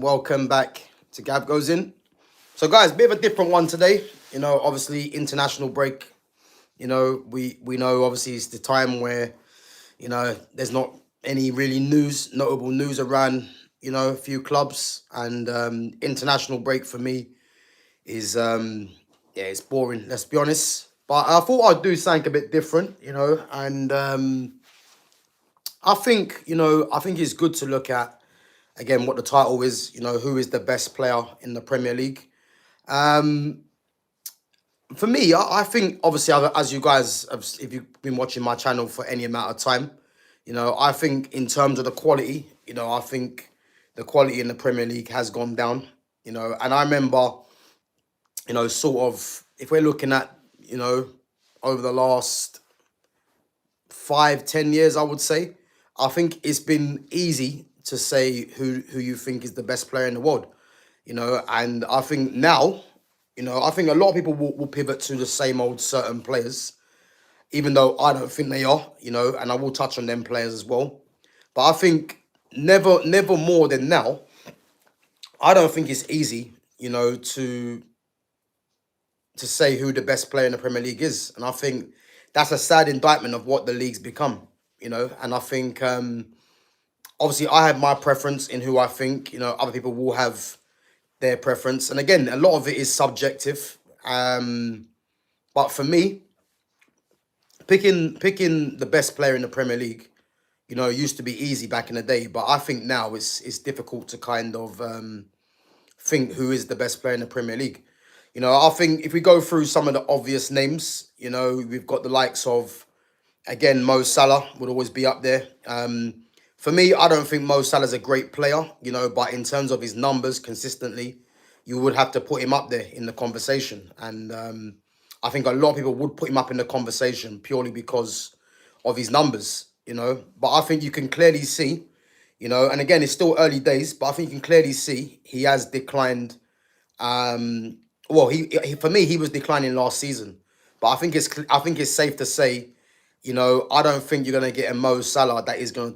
Welcome back to GavGoesIn. So, guys, bit of a different one today. Obviously, international break. We know obviously it's the time where there's not any really notable news around. A few clubs and international break for me is yeah, it's boring. Let's be honest. But I thought I'd do something a bit different. And I think it's good to look at again what the title is. Who is the best player in the Premier League? Um, for me, I think obviously as you guys have, if you've been watching my channel for any amount of time, I think in terms of the quality, I think the quality in the Premier League has gone down. And I remember, sort of if we're looking at, over the last 5, 10 years, I would say, I think it's been easy to say who you think is the best player in the world. And I think now, I think a lot of people will pivot to the same old certain players, even though I don't think they are, and I will touch on them players as well. But I think never more than now, I don't think it's easy, to say who the best player in the Premier League is. And I think that's a sad indictment of what the league's become, and I think obviously I have my preference in who I think, other people will have their preference. And again, a lot of it is subjective. But for me, picking the best player in the Premier League, used to be easy back in the day. But I think now it's difficult to kind of think who is the best player in the Premier League. I think if we go through some of the obvious names, we've got the likes of, again, Mo Salah would always be up there. For me, I don't think Mo Salah's a great player, but in terms of his numbers consistently, you would have to put him up there in the conversation. And I think a lot of people would put him up in the conversation purely because of his numbers, But I think you can clearly see, and again, it's still early days, but I think you can clearly see he has declined. Well, he for me, he was declining last season. But I think it's safe to say, I don't think you're gonna get a Mo Salah that is gonna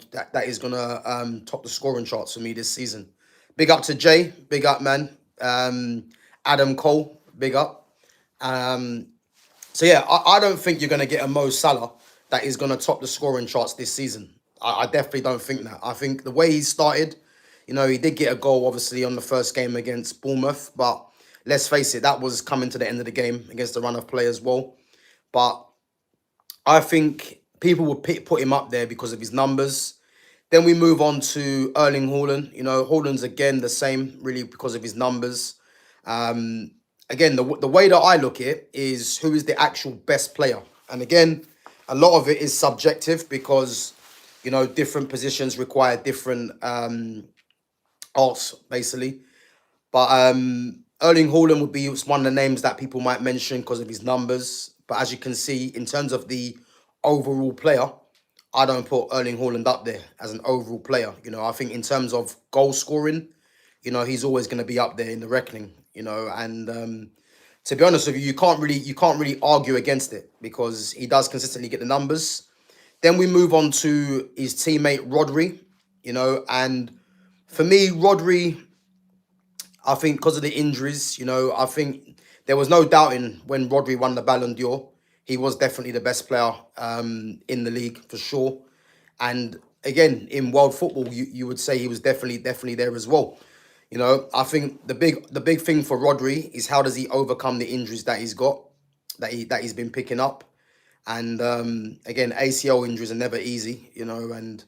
top the scoring charts for me this season. Big up to Jay, big up man. Adam Cole, big up. Um, so yeah, I don't think you're gonna get a Mo Salah that is gonna top the scoring charts this season. I definitely don't think that. I think the way he started, he did get a goal obviously on the first game against Bournemouth, but let's face it, that was coming to the end of the game against the run of play as well. But I think people would put him up there because of his numbers. Then we move on to Erling Haaland. Haaland's again the same, really, because of his numbers. Again, the way that I look at it is who is the actual best player. And again, a lot of it is subjective because, different positions require different arts, basically. But Erling Haaland would be one of the names that people might mention because of his numbers. But as you can see, in terms of the overall player, I don't put Erling Haaland up there as an overall player. I think in terms of goal scoring, he's always going to be up there in the reckoning. And to be honest with you, you can't really argue against it because he does consistently get the numbers. Then we move on to his teammate Rodri. And for me, Rodri, I think because of the injuries, I think there was no doubting when Rodri won the Ballon d'Or. He was definitely the best player in the league for sure. And again, in world football, you would say he was definitely there as well. I think the big thing for Rodri is how does he overcome the injuries that he's got, that he's been picking up. And again, ACL injuries are never easy, and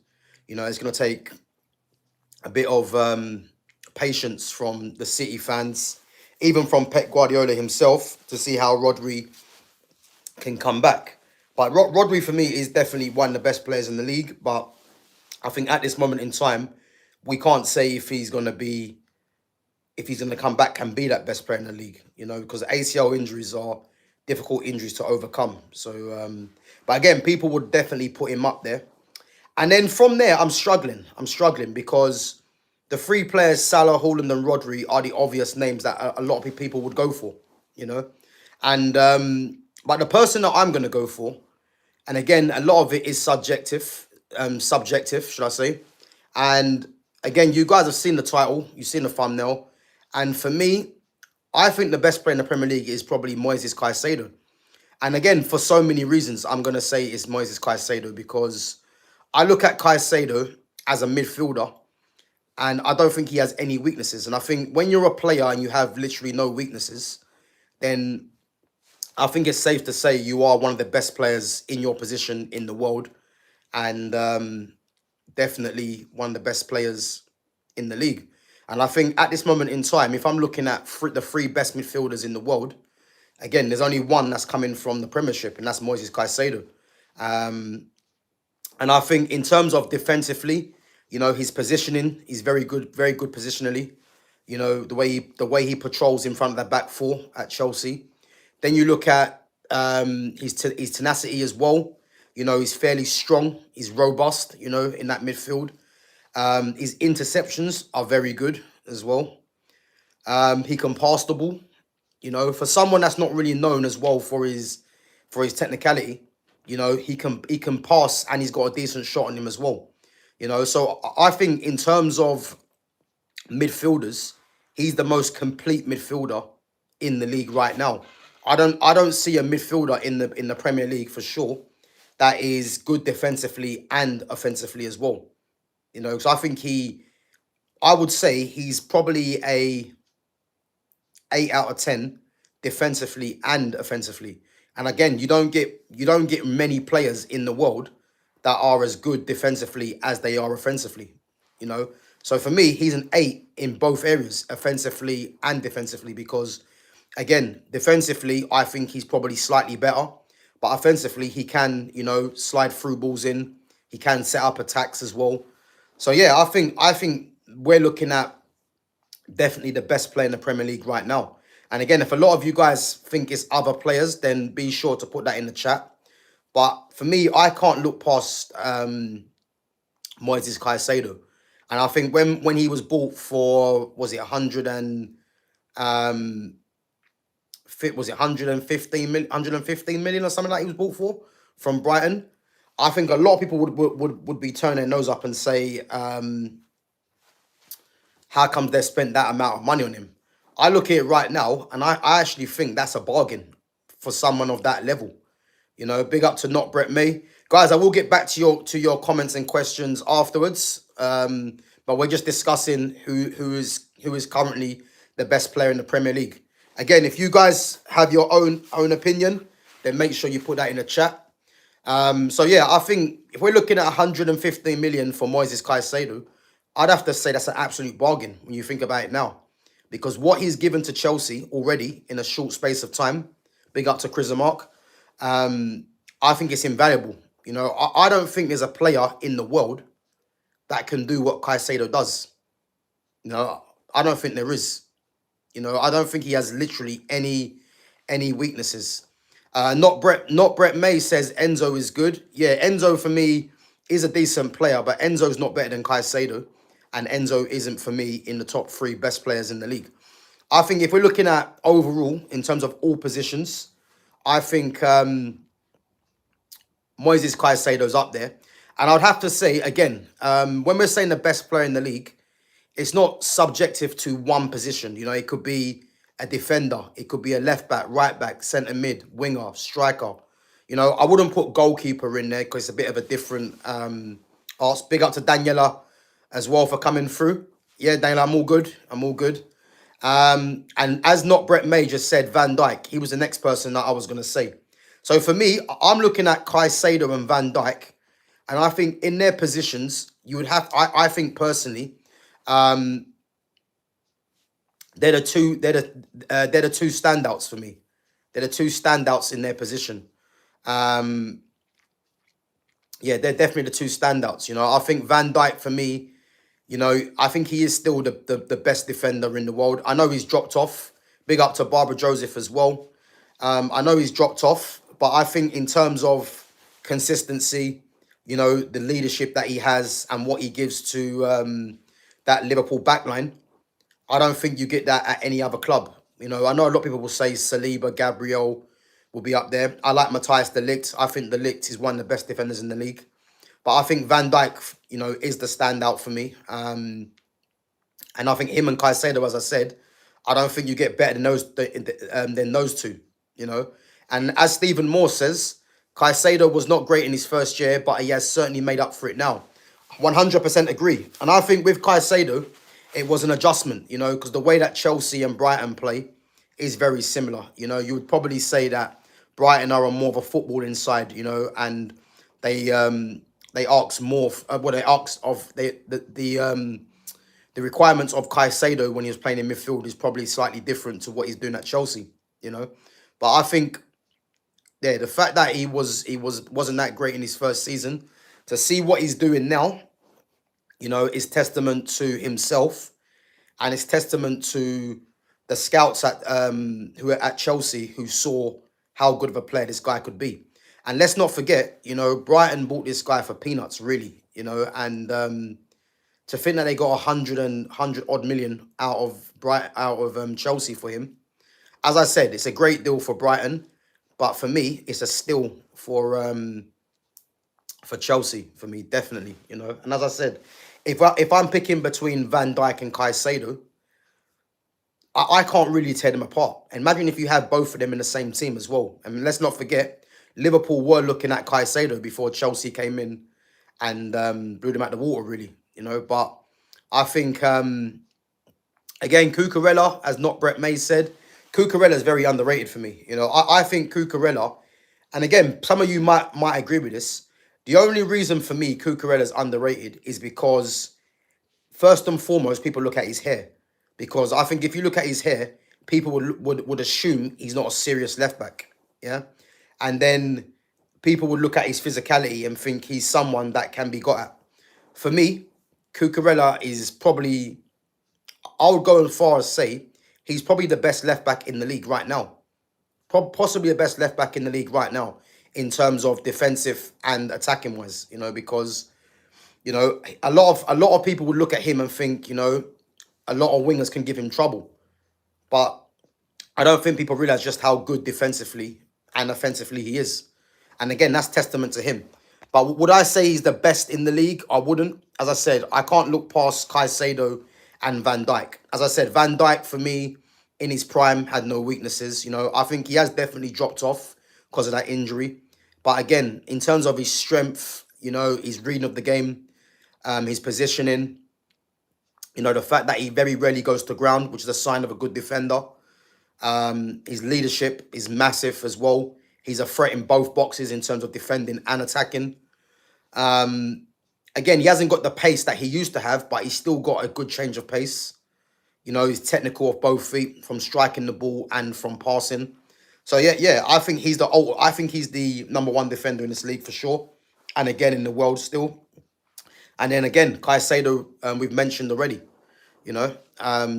it's gonna take a bit of patience from the City fans, even from Pep Guardiola himself, to see how Rodri can come back. But Rodri for me is definitely one of the best players in the league. But I think at this moment in time, we can't say if he's gonna come back and be that best player in the league. Because ACL injuries are difficult injuries to overcome. So, but again, people would definitely put him up there. And then from there, I'm struggling. I'm struggling because the three players, Salah, Haaland, and Rodri, are the obvious names that a lot of people would go for, And but the person that I'm gonna go for, and again, a lot of it is subjective, should I say? And again, you guys have seen the title, you've seen the thumbnail, and for me, I think the best player in the Premier League is probably Moises Caicedo. And again, for so many reasons, I'm gonna say it's Moises Caicedo because I look at Caicedo as a midfielder, and I don't think he has any weaknesses. And I think when you're a player and you have literally no weaknesses, then I think it's safe to say you are one of the best players in your position in the world, and definitely one of the best players in the league. And I think at this moment in time, if I'm looking at the three best midfielders in the world, again, there's only one that's coming from the Premiership, and that's Moises Caicedo. Um, and I think in terms of defensively, his positioning is very good positionally. The way he patrols in front of the back four at Chelsea. Then you look at his tenacity as well. He's fairly strong. He's robust. In that midfield. His interceptions are very good as well. He can pass the ball. For someone that's not really known as well for his technicality, he can pass and he's got a decent shot on him as well. So I think in terms of midfielders, he's the most complete midfielder in the league right now. I don't see a midfielder in the Premier League for sure that is good defensively and offensively as well. So I would say he's probably a 8 out of 10 defensively and offensively. And again, you don't get many players in the world that are as good defensively as they are offensively. You know, so for me, he's an 8 in both areas, offensively and defensively, because again, defensively, I think he's probably slightly better, but offensively, he can slide through balls in, he can set up attacks as well. So yeah, I think we're looking at definitely the best player in the Premier League right now. And again, if a lot of you guys think it's other players, then be sure to put that in the chat. But for me, I can't look past Moises Caicedo. And I think when he was bought for, was it 100 and was it 115 million or something like he was bought for from Brighton? I think a lot of people would be turning their nose up and say, how come they spent that amount of money on him? I look at it right now, and I actually think that's a bargain for someone of that level. Big up to Not Brett May. Guys, I will get back to your comments and questions afterwards. But we're just discussing who is currently the best player in the Premier League. Again, if you guys have your own opinion, then make sure you put that in the chat. So yeah, I think if we're looking at 115 million for Moises Caicedo, I'd have to say that's an absolute bargain when you think about it now. Because what he's given to Chelsea already in a short space of time, big up to Chris and Mark, I think it's invaluable. I don't think there's a player in the world that can do what Kaisedo does. I don't think there is. I don't think he has literally any weaknesses. Not Brett May says Enzo is good. Yeah, Enzo for me is a decent player, but Enzo's not better than Kaisedo, and Enzo isn't for me in the top 3 best players in the league. I think if we're looking at overall in terms of all positions, I think Moises Caicedo's up there. And I'd have to say, again, when we're saying the best player in the league, it's not subjective to one position. It could be a defender. It could be a left back, right back, centre mid, winger, striker. I wouldn't put goalkeeper in there because it's a bit of a different ask. Big up to Daniela as well for coming through. Yeah, Daniela, I'm all good. I'm all good. And as Not Brett May just said, Van Dijk, he was the next person that I was going to say. So for me, I'm looking at Kaisedo and Van Dijk, and I think in their positions, you would have, I think personally, they're the two standouts for me. They're the two standouts in their position. Yeah, they're definitely the two standouts. I think Van Dijk for me, I think he is still the best defender in the world. I know he's dropped off. Big up to Barbara Joseph as well. I know he's dropped off, but I think in terms of consistency, the leadership that he has and what he gives to that Liverpool backline, I don't think you get that at any other club. I know a lot of people will say Saliba, Gabriel will be up there. I like Matthias de Ligt. I think de Ligt is one of the best defenders in the league. But I think Van Dijk, is the standout for me. And I think him and Caicedo, as I said, I don't think you get better than those two, you know. And as Stephen Moore says, Caicedo was not great in his first year, but he has certainly made up for it now. 100% agree. And I think with Caicedo, it was an adjustment, you know, because the way that Chelsea and Brighton play is very similar. You know, you would probably say that Brighton are on more of a footballing side, you know, and they ask more. They ask of the requirements of Kaisedo when he was playing in midfield is probably slightly different to what he's doing at Chelsea, you know. But I think, yeah, the fact that wasn't that great in his first season, to see what he's doing now, you know, is testament to himself, and it's testament to the scouts who are at Chelsea who saw how good of a player this guy could be. And let's not forget, you know, Brighton bought this guy for peanuts, really, you know, and to think that they got 100 odd million out of Chelsea for him. As I said, it's a great deal for Brighton, but for me, it's a steal for Chelsea, for me, definitely, you know. And as I said, if I'm picking between Van Dijk and Caicedo, I can't really tear them apart. Imagine if you had both of them in the same team as well. I mean, let's not forget, Liverpool were looking at Caicedo before Chelsea came in and blew them out the water, really, you know. But I think, again, Cucurella, as not Brett May said, Cucurella is very underrated for me. You know, I think Cucurella, and again, some of you might agree with this. The only reason for me Cucurella is underrated is because, first and foremost, people look at his hair. Because I think if you look at his hair, people would assume he's not a serious left back. Yeah. And then people would look at his physicality and think he's someone that can be got at. For me, Cucurella is probably, I would go as far as say, he's probably the best left back in the league right now. Possibly the best left back in the league right now in terms of defensive and attacking wise, you know, because, you know, a lot of people would look at him and think, you know, a lot of wingers can give him trouble. But I don't think people realize just how good defensively and offensively he is. And again, that's testament to him. But would I say he's the best in the league? I wouldn't. As I said, I can't look past Caicedo and Van Dijk. As I said, Van Dijk, for me, in his prime, had no weaknesses. You know, I think he has definitely dropped off because of that injury. But again, in terms of his strength, you know, his reading of the game, his positioning, you know, the fact that he very rarely goes to ground, which is a sign of a good defender. His leadership is massive as well. He's a threat in both boxes in terms of defending and attacking. Again, he hasn't got the pace that he used to have, but he's still got a good change of pace. You know, he's technical off both feet, from striking the ball and from passing. So yeah, I think he's the number one defender in this league for sure, and again in the world still. And then again, Kaisedo, we've mentioned already, you know.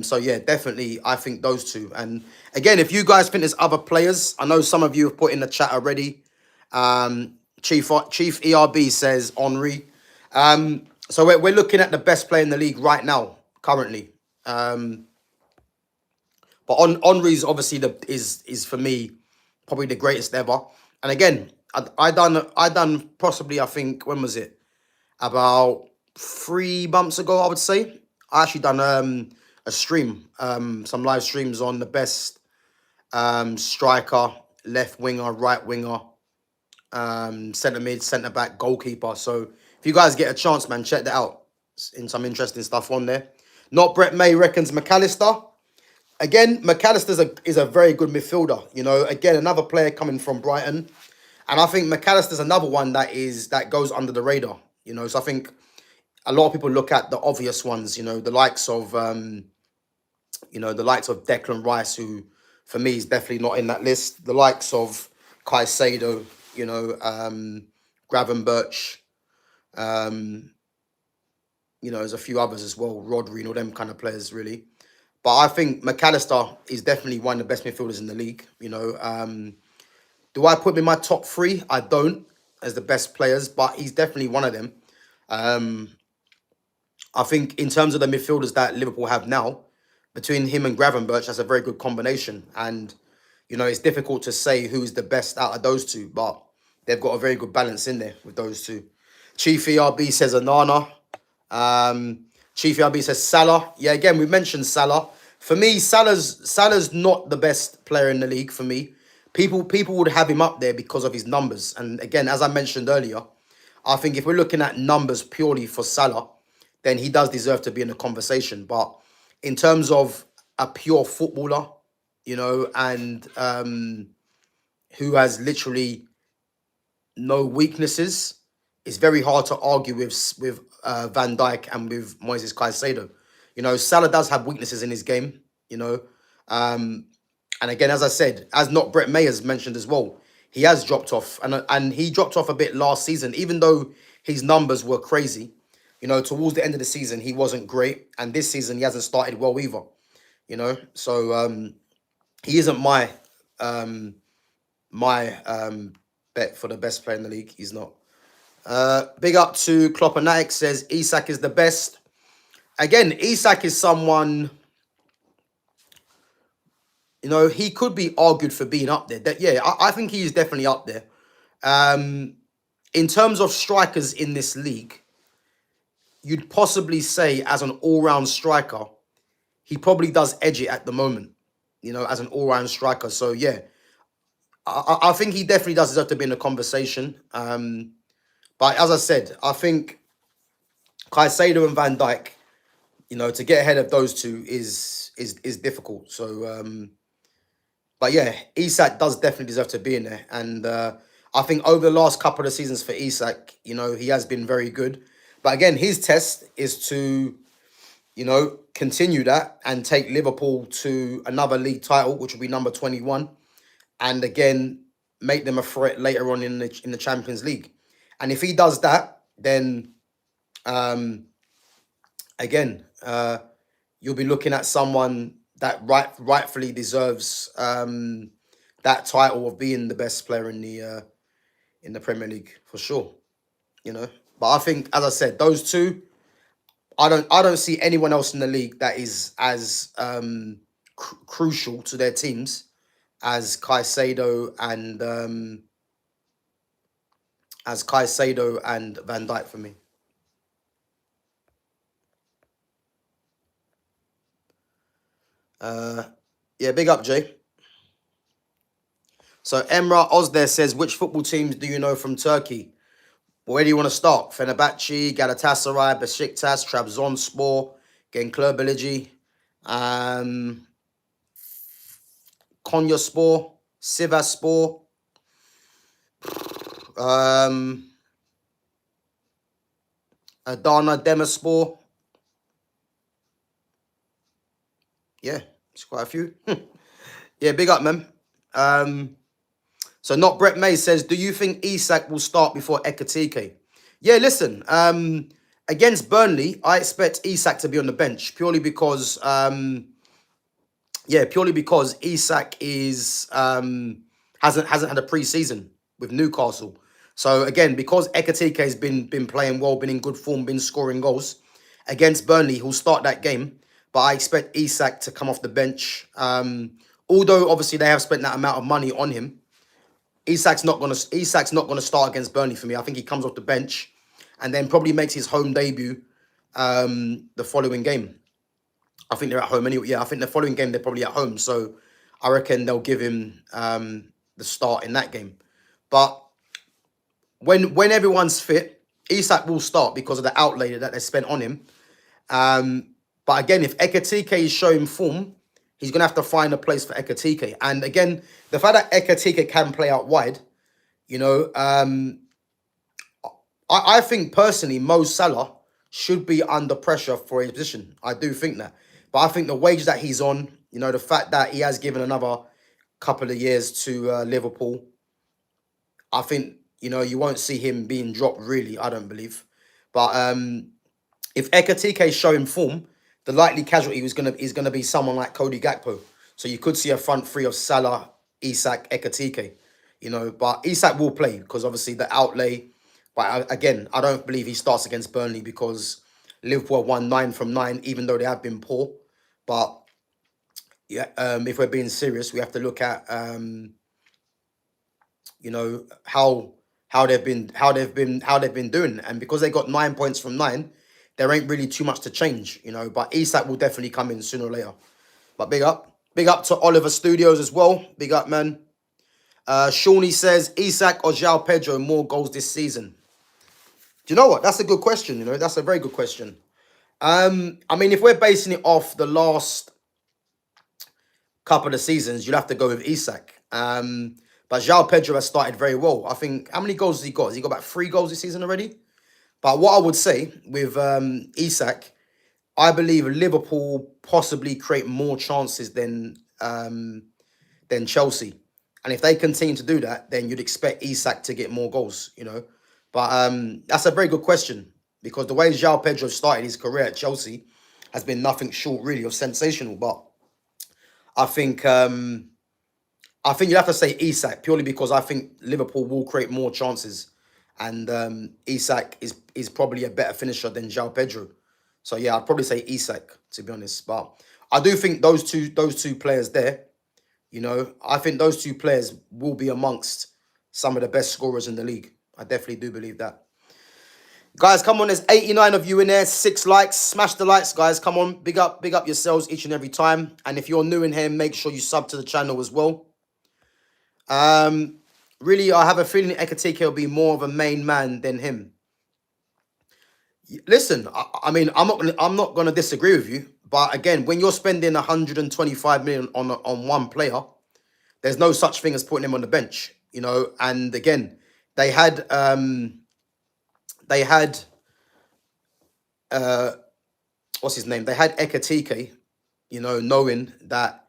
So yeah, definitely, I think those two. And again, if you guys think there's other players, I know some of you have put in the chat already. Chief ERB says Henry. So we're looking at the best player in the league right now, currently. But Henry's obviously is for me probably the greatest ever. And again, I done possibly, I think, when was it? About 3 months ago, I would say. I actually done a stream, some live streams on the best striker, left winger, right winger, centre mid, centre back, goalkeeper. So if you guys get a chance, man, check that out. In some interesting stuff on there. Not Brett May reckons McAllister. Again, McAllister is a very good midfielder. You know, again, another player coming from Brighton. And I think McAllister's another one that goes under the radar. You know, so I think a lot of people look at the obvious ones, you know, the likes of Declan Rice, who for me is definitely not in that list. The likes of Kaisedo, you know, Gravenberch, you know, there's a few others as well, Rodri and all them kind of players, really. But I think McAllister is definitely one of the best midfielders in the league. You know, do I put him in my top 3? I don't, as the best players, but he's definitely one of them. I think in terms of the midfielders that Liverpool have now, between him and Gravenberch, that's a very good combination. And, you know, it's difficult to say who's the best out of those two, but they've got a very good balance in there with those two. Chief ERB says Anana. Chief Yabi says Salah. Yeah, again, we mentioned Salah. For me, Salah's not the best player in the league for me. People would have him up there because of his numbers. And again, as I mentioned earlier, I think if we're looking at numbers purely for Salah, then he does deserve to be in the conversation. But in terms of a pure footballer, and who has literally no weaknesses, it's very hard to argue with Van Dijk and with Moises Caicedo. Salah does have weaknesses in his game. Um, and again, as I said, as not Brett May has mentioned as well, he has dropped off, and he dropped off a bit last season, even though his numbers were crazy. Towards the end of the season, he wasn't great, and this season he hasn't started well either. So he isn't my bet for the best player in the league. He's not. Big up to Kloppanatic says Isak is the best. Again, Isak is someone, he could be argued for being up there. Yeah, I think he is definitely up there. In terms of strikers in this league, you'd possibly say as an all-round striker, he probably does edge it at the moment, as an all-round striker. So, yeah, I think he definitely does deserve to be in the conversation. But as I said, I think Kaisedo and Van Dijk, to get ahead of those two is difficult. So, but yeah, Isak does definitely deserve to be in there. And I think over the last couple of seasons for Isak, he has been very good. But again, his test is to, continue that and take Liverpool to another league title, which will be number 21. And again, make them a threat later on in the Champions League. And if he does that, then again, you'll be looking at someone that rightfully deserves that title of being the best player in the Premier League for sure. But I think, as I said, those two, I don't see anyone else in the league that is as crucial to their teams as Caicedo and Van Dijk for me. Yeah, big up, Jay. So Emrah Oz there says, which football teams do you know from Turkey? Where do you want to start? Fenerbahce, Galatasaray, Besiktas, Trabzonspor, Gençlerbirliği, Konyaspor, Sivasspor, Adana Demirspor. Yeah, it's quite a few. Yeah, big up, man. So not Brett May says, do you think Isak will start before Ekatike? Yeah, listen, against Burnley, I expect Isak to be on the bench purely because Isak is hasn't had a pre-season with Newcastle. So again, because Ekatike has been playing well, been in good form, been scoring goals against Burnley, he'll start that game. But I expect Isak to come off the bench. Although obviously they have spent that amount of money on him, Isak's not gonna start against Burnley for me. I think he comes off the bench and then probably makes his home debut the following game. I think they're at home anyway. Yeah, I think the following game they're probably at home. So I reckon they'll give him the start in that game. But when everyone's fit, Isak will start because of the outlay that they spent on him. But again, if Ekatike is showing form, he's going to have to find a place for Ekatike. And again, the fact that Ekatike can play out wide, I think personally Mo Salah should be under pressure for his position. I do think that. But I think the wage that he's on, the fact that he has given another couple of years to Liverpool, I think, you won't see him being dropped really, I don't believe. But if Ekatike is showing form, the likely casualty is gonna be someone like Cody Gakpo. So you could see a front three of Salah, Isak, Ekatike. But Isak will play because obviously the outlay. But again, I don't believe he starts against Burnley because Liverpool won 9 from 9, even though they have been poor. But yeah, if we're being serious, we have to look at how they've been doing, and because they got 9 points from 9, there ain't really too much to change, you know. But Isak will definitely come in sooner or later. But big up to Oliver Studios as well. Big up, man. Shawnee says Isak or João Pedro more goals this season. Do you know what? That's a good question. You know, that's a very good question. I mean, if we're basing it off the last couple of seasons, you'd have to go with Isak. But João Pedro has started very well. I think, how many goals has he got? Has he got about 3 goals this season already? But what I would say with Isak, I believe Liverpool possibly create more chances than Chelsea. And if they continue to do that, then you'd expect Isak to get more goals, you know. But that's a very good question, because the way João Pedro started his career at Chelsea has been nothing short really of sensational. But I think you have to say Isak, purely because I think Liverpool will create more chances, and Isak is probably a better finisher than João Pedro. So yeah, I'd probably say Isak, to be honest. But I do think those two players there, you know, I think those two players will be amongst some of the best scorers in the league. I definitely do believe that. Guys, come on, there's 89 of you in there, 6 likes. Smash the likes, guys. Come on, big up yourselves each and every time. And if you're new in here, make sure you sub to the channel as well. Really, I have a feeling Ekatike will be more of a main man than him. Listen, I mean, I'm not gonna disagree with you, but again, when you're spending 125 million on one player, there's no such thing as putting him on the bench, you know. And again, they had what's his name? They had Ekatike, you know, knowing that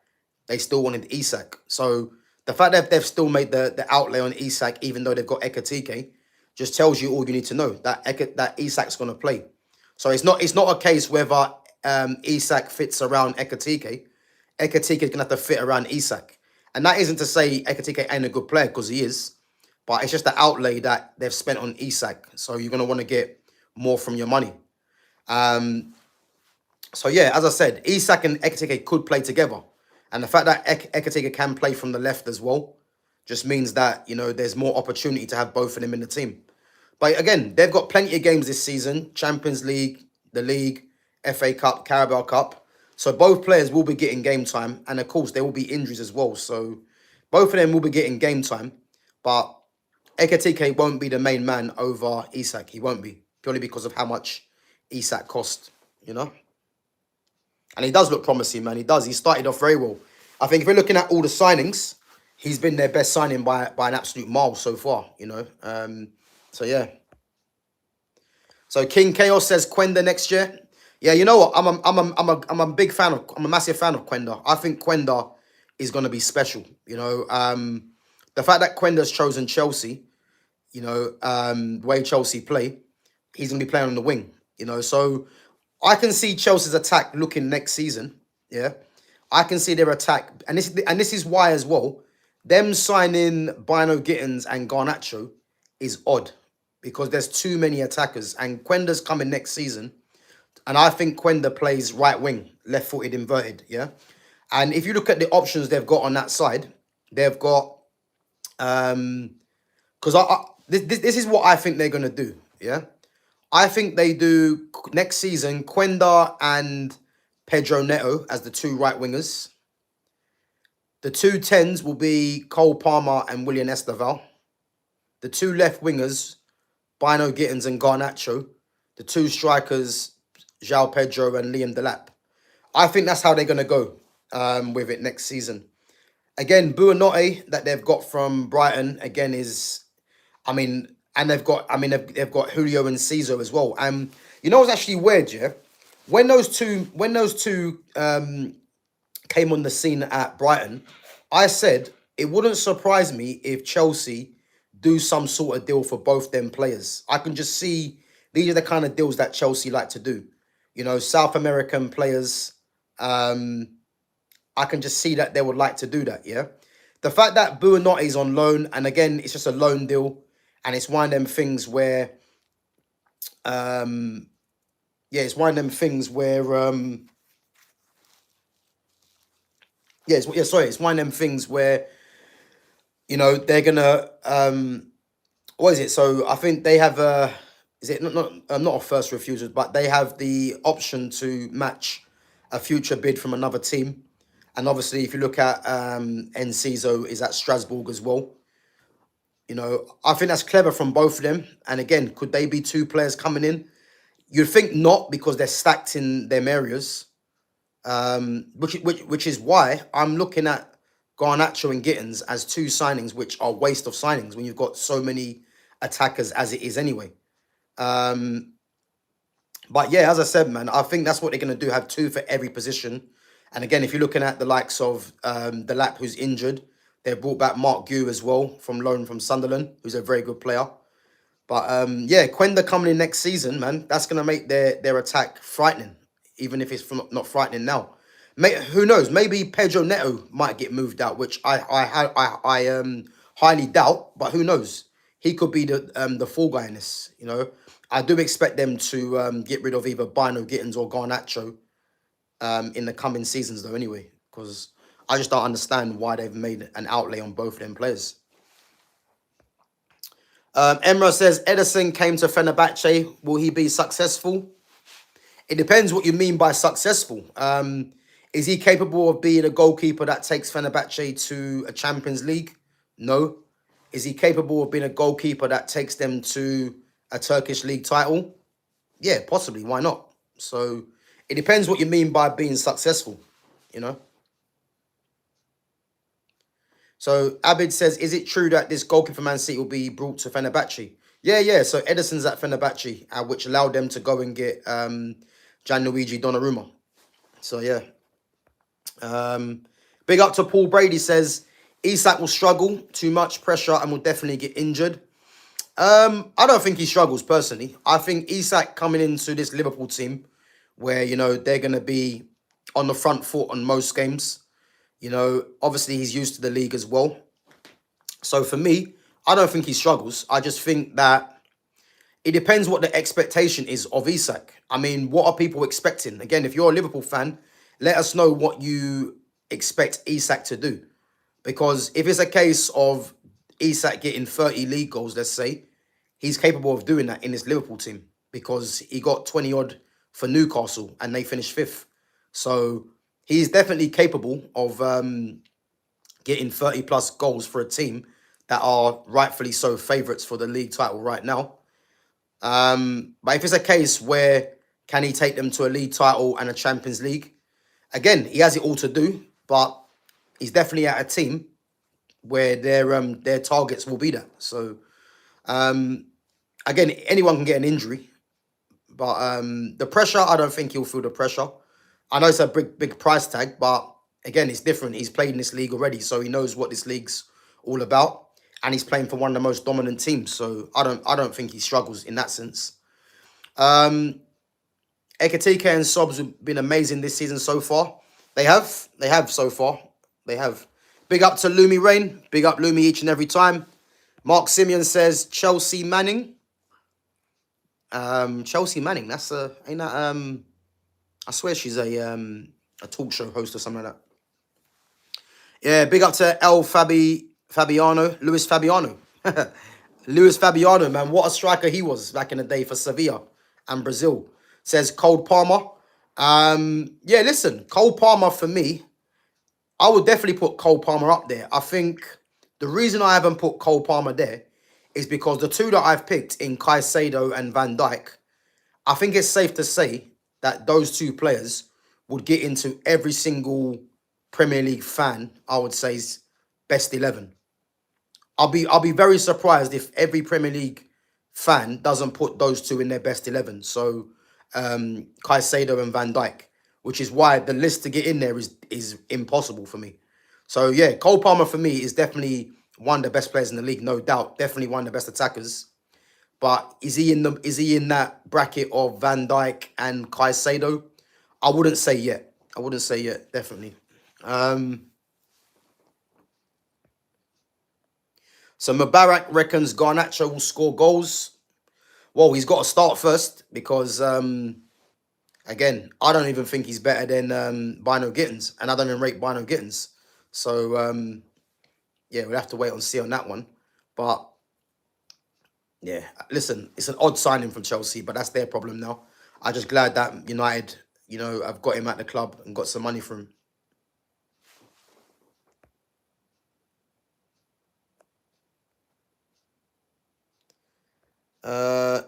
they still wanted Isak. So the fact that they've still made the outlay on Isak, even though they've got Ekatike, just tells you all you need to know, that Isak's going to play. So it's not a case whether Isak fits around Ekatike. Ekatike is going to have to fit around Isak. And that isn't to say Ekatike ain't a good player, because he is. But it's just the outlay that they've spent on Isak. So you're going to want to get more from your money. So yeah, as I said, Isak and Ekatike could play together. And the fact that Ekatike can play from the left as well just means that, you know, there's more opportunity to have both of them in the team. But again, they've got plenty of games this season. Champions League, the League, FA Cup, Carabao Cup. So both players will be getting game time. And of course, there will be injuries as well. So both of them will be getting game time. But Ekatike won't be the main man over Isak. He won't be. Purely because of how much Isak cost, you know. And he does look promising, man. He does. He started off very well. I think if we're looking at all the signings, he's been their best signing by an absolute mile so far, you know. So yeah. So King Chaos says Quenda next year. Yeah, you know what? I'm a big fan of. I'm a massive fan of Quenda. I think Quenda is going to be special. You know, the fact that Quenda's chosen Chelsea, you know, the way Chelsea play, he's going to be playing on the wing. You know, so I can see Chelsea's attack looking next season. Yeah, I can see their attack, and this is why as well. Them signing Bino Gittins and Garnacho is odd, because there's too many attackers, and Quenda's coming next season, and I think Quenda plays right wing, left-footed, inverted. Yeah, and if you look at the options they've got on that side, they've got because this is what I think they're gonna do. Yeah. I think they do next season Quenda and Pedro Neto as the 2 right wingers. The 2 10s will be Cole Palmer and William Esteval. The 2 left wingers, Bino Gittins and Garnacho. The 2 strikers, João Pedro and Liam Delap. I think that's how they're going to go with it next season. Again, Buonanotte that they've got from Brighton, again, is, I mean, and they've got Julio and Caicedo as well. You know what's actually weird, yeah? When those two came on the scene at Brighton, I said it wouldn't surprise me if Chelsea do some sort of deal for both them players. I can just see these are the kind of deals that Chelsea like to do. You know, South American players. I can just see that they would like to do that, yeah? The fact that Buonanotte is on loan, and again, it's just a loan deal, and it's one of them things where, it's one of them things where, it's one of them things where, you know, they're gonna, what is it? So I think they have is it not a first refusal, but they have the option to match a future bid from another team. And obviously, if you look at Enciso is at Strasbourg as well. You know, I think that's clever from both of them. And again, could they be two players coming in? You'd think not because they're stacked in them areas. Which is why I'm looking at Garnacho and Gittins as two signings, which are waste of signings when you've got so many attackers as it is anyway. But yeah, as I said, man, I think that's what they're going to do, have two for every position. And again, if you're looking at the likes of the Lap, who's injured, they've brought back Mark Gue as well from loan from Sunderland, who's a very good player. But yeah, Quenda coming in next season, man, that's going to make their attack frightening, even if it's not frightening now. Who knows? Maybe Pedro Neto might get moved out, which I highly doubt. But who knows? He could be the fall guy in this. You know, I do expect them to get rid of either Bino Gittins or Garnacho in the coming seasons, though. Anyway, because I just don't understand why they've made an outlay on both of them players. Emra says Edison came to Fenerbahce. Will he be successful? It depends what you mean by successful. Is he capable of being a goalkeeper that takes Fenerbahce to a Champions League? No. Is he capable of being a goalkeeper that takes them to a Turkish league title? Yeah, possibly. Why not? So it depends what you mean by being successful, you know? So Abid says, is it true that this goalkeeper for Man City will be brought to Fenerbahce? Yeah. So Edison's at Fenerbahce, which allowed them to go and get Gianluigi Donnarumma. So yeah. Big up to Paul Brady says, Isak will struggle, too much pressure and will definitely get injured. I don't think he struggles personally. I think Isak coming into this Liverpool team where, you know, they're going to be on the front foot on most games. You know, obviously he's used to the league as well. So for me, I don't think he struggles. I just think that it depends what the expectation is of Isak. I mean, what are people expecting? Again, if you're a Liverpool fan, let us know what you expect Isak to do. Because if it's a case of Isak getting 30 league goals, let's say, he's capable of doing that in this Liverpool team. Because he got 20 odd for Newcastle and they finished 5th. So he's definitely capable of getting 30 plus goals for a team that are rightfully so favourites for the league title right now. But if it's a case where can he take them to a league title and a Champions League? Again, he has it all to do, but he's definitely at a team where their targets will be that. So again, anyone can get an injury, but the pressure, I don't think he'll feel the pressure. I know it's a big price tag, but again, it's different. He's played in this league already, so he knows what this league's all about. And he's playing for one of the most dominant teams. So I don't think he struggles in that sense. Ekatike and Sobs have been amazing this season so far. They have so far. They have. Big up to Lumi Rain. Big up Lumi each and every time. Mark Simeon says Chelsea Manning. Chelsea Manning. That's ain't that I swear she's a talk show host or something like that. Yeah, big up to Luis Fabiano. Luis Fabiano, man, what a striker he was back in the day for Sevilla and Brazil. Says Cole Palmer. Yeah, listen, Cole Palmer for me, I would definitely put Cole Palmer up there. I think the reason I haven't put Cole Palmer there is because the two that I've picked in Kaisedo and Van Dijk, I think it's safe to say that those two players would get into every single Premier League fan, I would say's best 11. I'll be very surprised if every Premier League fan doesn't put those two in their best 11. So Kaisedo and Van Dijk, which is why the list to get in there is impossible for me. So yeah, Cole Palmer for me is definitely one of the best players in the league, no doubt. Definitely one of the best attackers. But is he in that bracket of Van Dijk and Kaisedo? I wouldn't say yet. Definitely. So Mubarak reckons Garnacho will score goals. Well, he's got to start first because, again, I don't even think he's better than Bino Gittins. And I don't even rate Bino Gittins. So, yeah, we'll have to wait and see on that one. But Yeah, listen, it's an odd signing from Chelsea, but that's their problem now. I'm just glad that United, have got him at the club and got some money from him.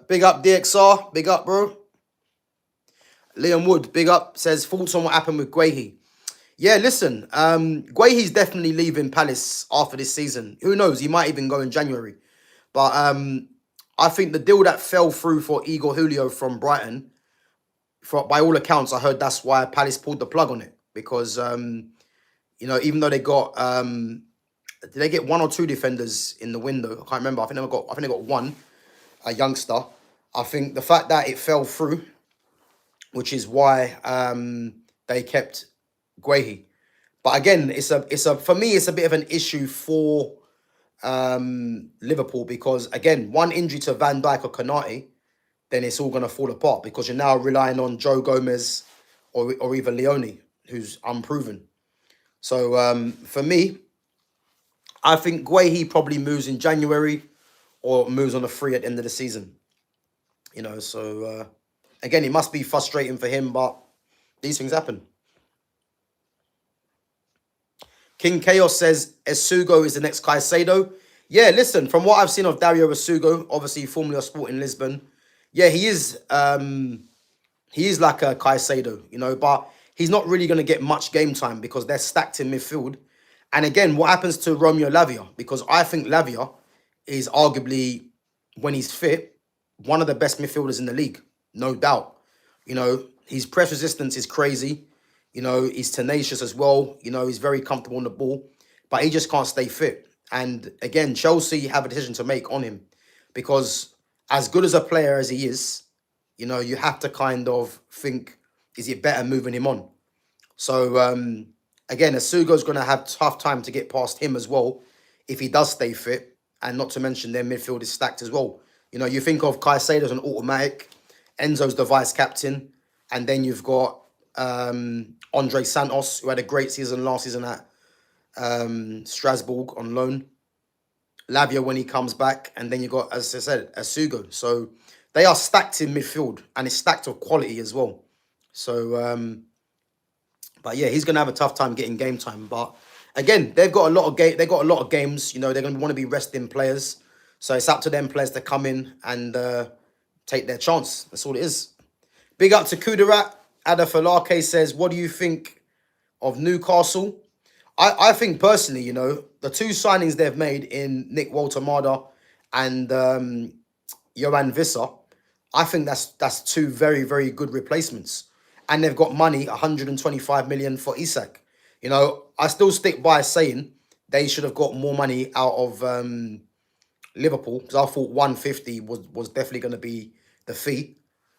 Big up DXR, big up, bro. Liam Wood, big up, says thoughts on what happened with Guehi. Yeah, listen, Guehi's definitely leaving Palace after this season. Who knows? He might even go in January. But I think the deal that fell through for Igor Julio from Brighton, by all accounts, I heard that's why Palace pulled the plug on it because even though they got did they get one or two defenders in the window? I can't remember. I think they got one, a youngster. I think the fact that it fell through, which is why they kept Guehi. But again, it's a for me it's a bit of an issue for Liverpool because again, one injury to Van Dijk or Konate, then it's all going to fall apart because you're now relying on Joe Gomez or even Leone, who's unproven. So for me, I think Guehi probably moves in January or moves on a free at the end of the season. So again, it must be frustrating for him, but these things happen. King Chaos says Esugo is the next Kaisedo. Yeah, listen, from what I've seen of Dario Esugo, obviously formerly of Sport in Lisbon, yeah, he is like a Caicedo, but he's not really going to get much game time because they're stacked in midfield. And again, what happens to Romeo Lavia? Because I think Lavia is arguably, when he's fit, one of the best midfielders in the league, no doubt. His press resistance is crazy. He's tenacious as well. He's very comfortable on the ball, but he just can't stay fit. And again, Chelsea have a decision to make on him because as good as a player as he is, you have to kind of think, is it better moving him on? So, again, Asugo's going to have tough time to get past him as well if he does stay fit. And not to mention their midfield is stacked as well. You think of Caicedo as an automatic, Enzo's the vice captain, and then you've got Andre Santos, who had a great season last season at Strasbourg on loan. Lavia when he comes back, and then you got, as I said, Asugo. So they are stacked in midfield, and it's stacked of quality as well. So, but yeah, he's gonna have a tough time getting game time. But again, they've got a lot of They got a lot of games. They're gonna want to be resting players. So it's up to them players to come in and take their chance. That's all it is. Big up to Kudarat. Ada Falake says, what do you think of Newcastle? I think personally, the two signings they've made in Nick Walter-Mada and Johan Visser, I think that's two very, very good replacements. And they've got money, 125 million for Isak. I still stick by saying they should have got more money out of Liverpool because I thought 150 was definitely going to be the fee.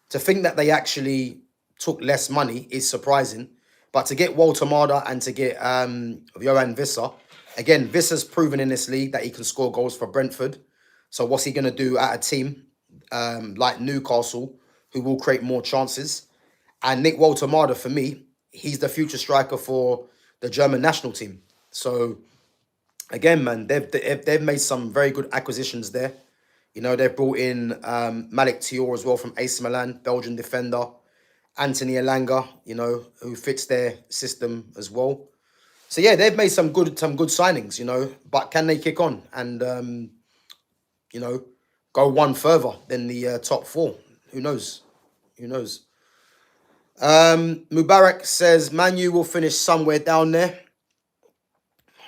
To think that they actually took less money is surprising. But to get Walter Marda and to get Johan Visser, again, Visser's proven in this league that he can score goals for Brentford. So what's he going to do at a team like Newcastle, who will create more chances? And Nick Walter Marda, for me, he's the future striker for the German national team. So again, man, they've made some very good acquisitions there. They've brought in Malik Thior as well from AC Milan, Belgian defender. Anthony Elanga, who fits their system as well. So yeah, they've made some good signings, but can they kick on and go one further than the top four? Who knows? Who knows? Mubarak says Manu will finish somewhere down there.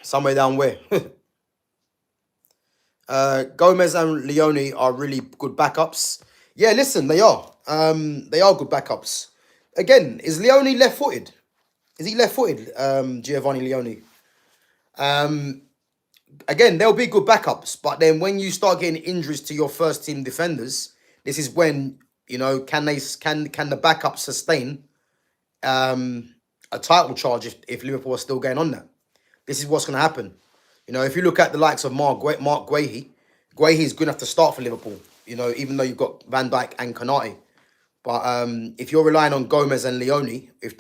Somewhere down where? Gomez and Leone are really good backups. Yeah, listen, they are. They are good backups. Again, is Leone left-footed? Is he left-footed, Giovanni Leone? Again, they'll be good backups, but then when you start getting injuries to your first-team defenders, this is when, can the backup sustain a title charge if Liverpool are still going on that? This is what's going to happen. If you look at the likes of Mark Guehi is good enough to start for Liverpool, even though you've got Van Dijk and Konate. But if you're relying on Gomez and Leone, if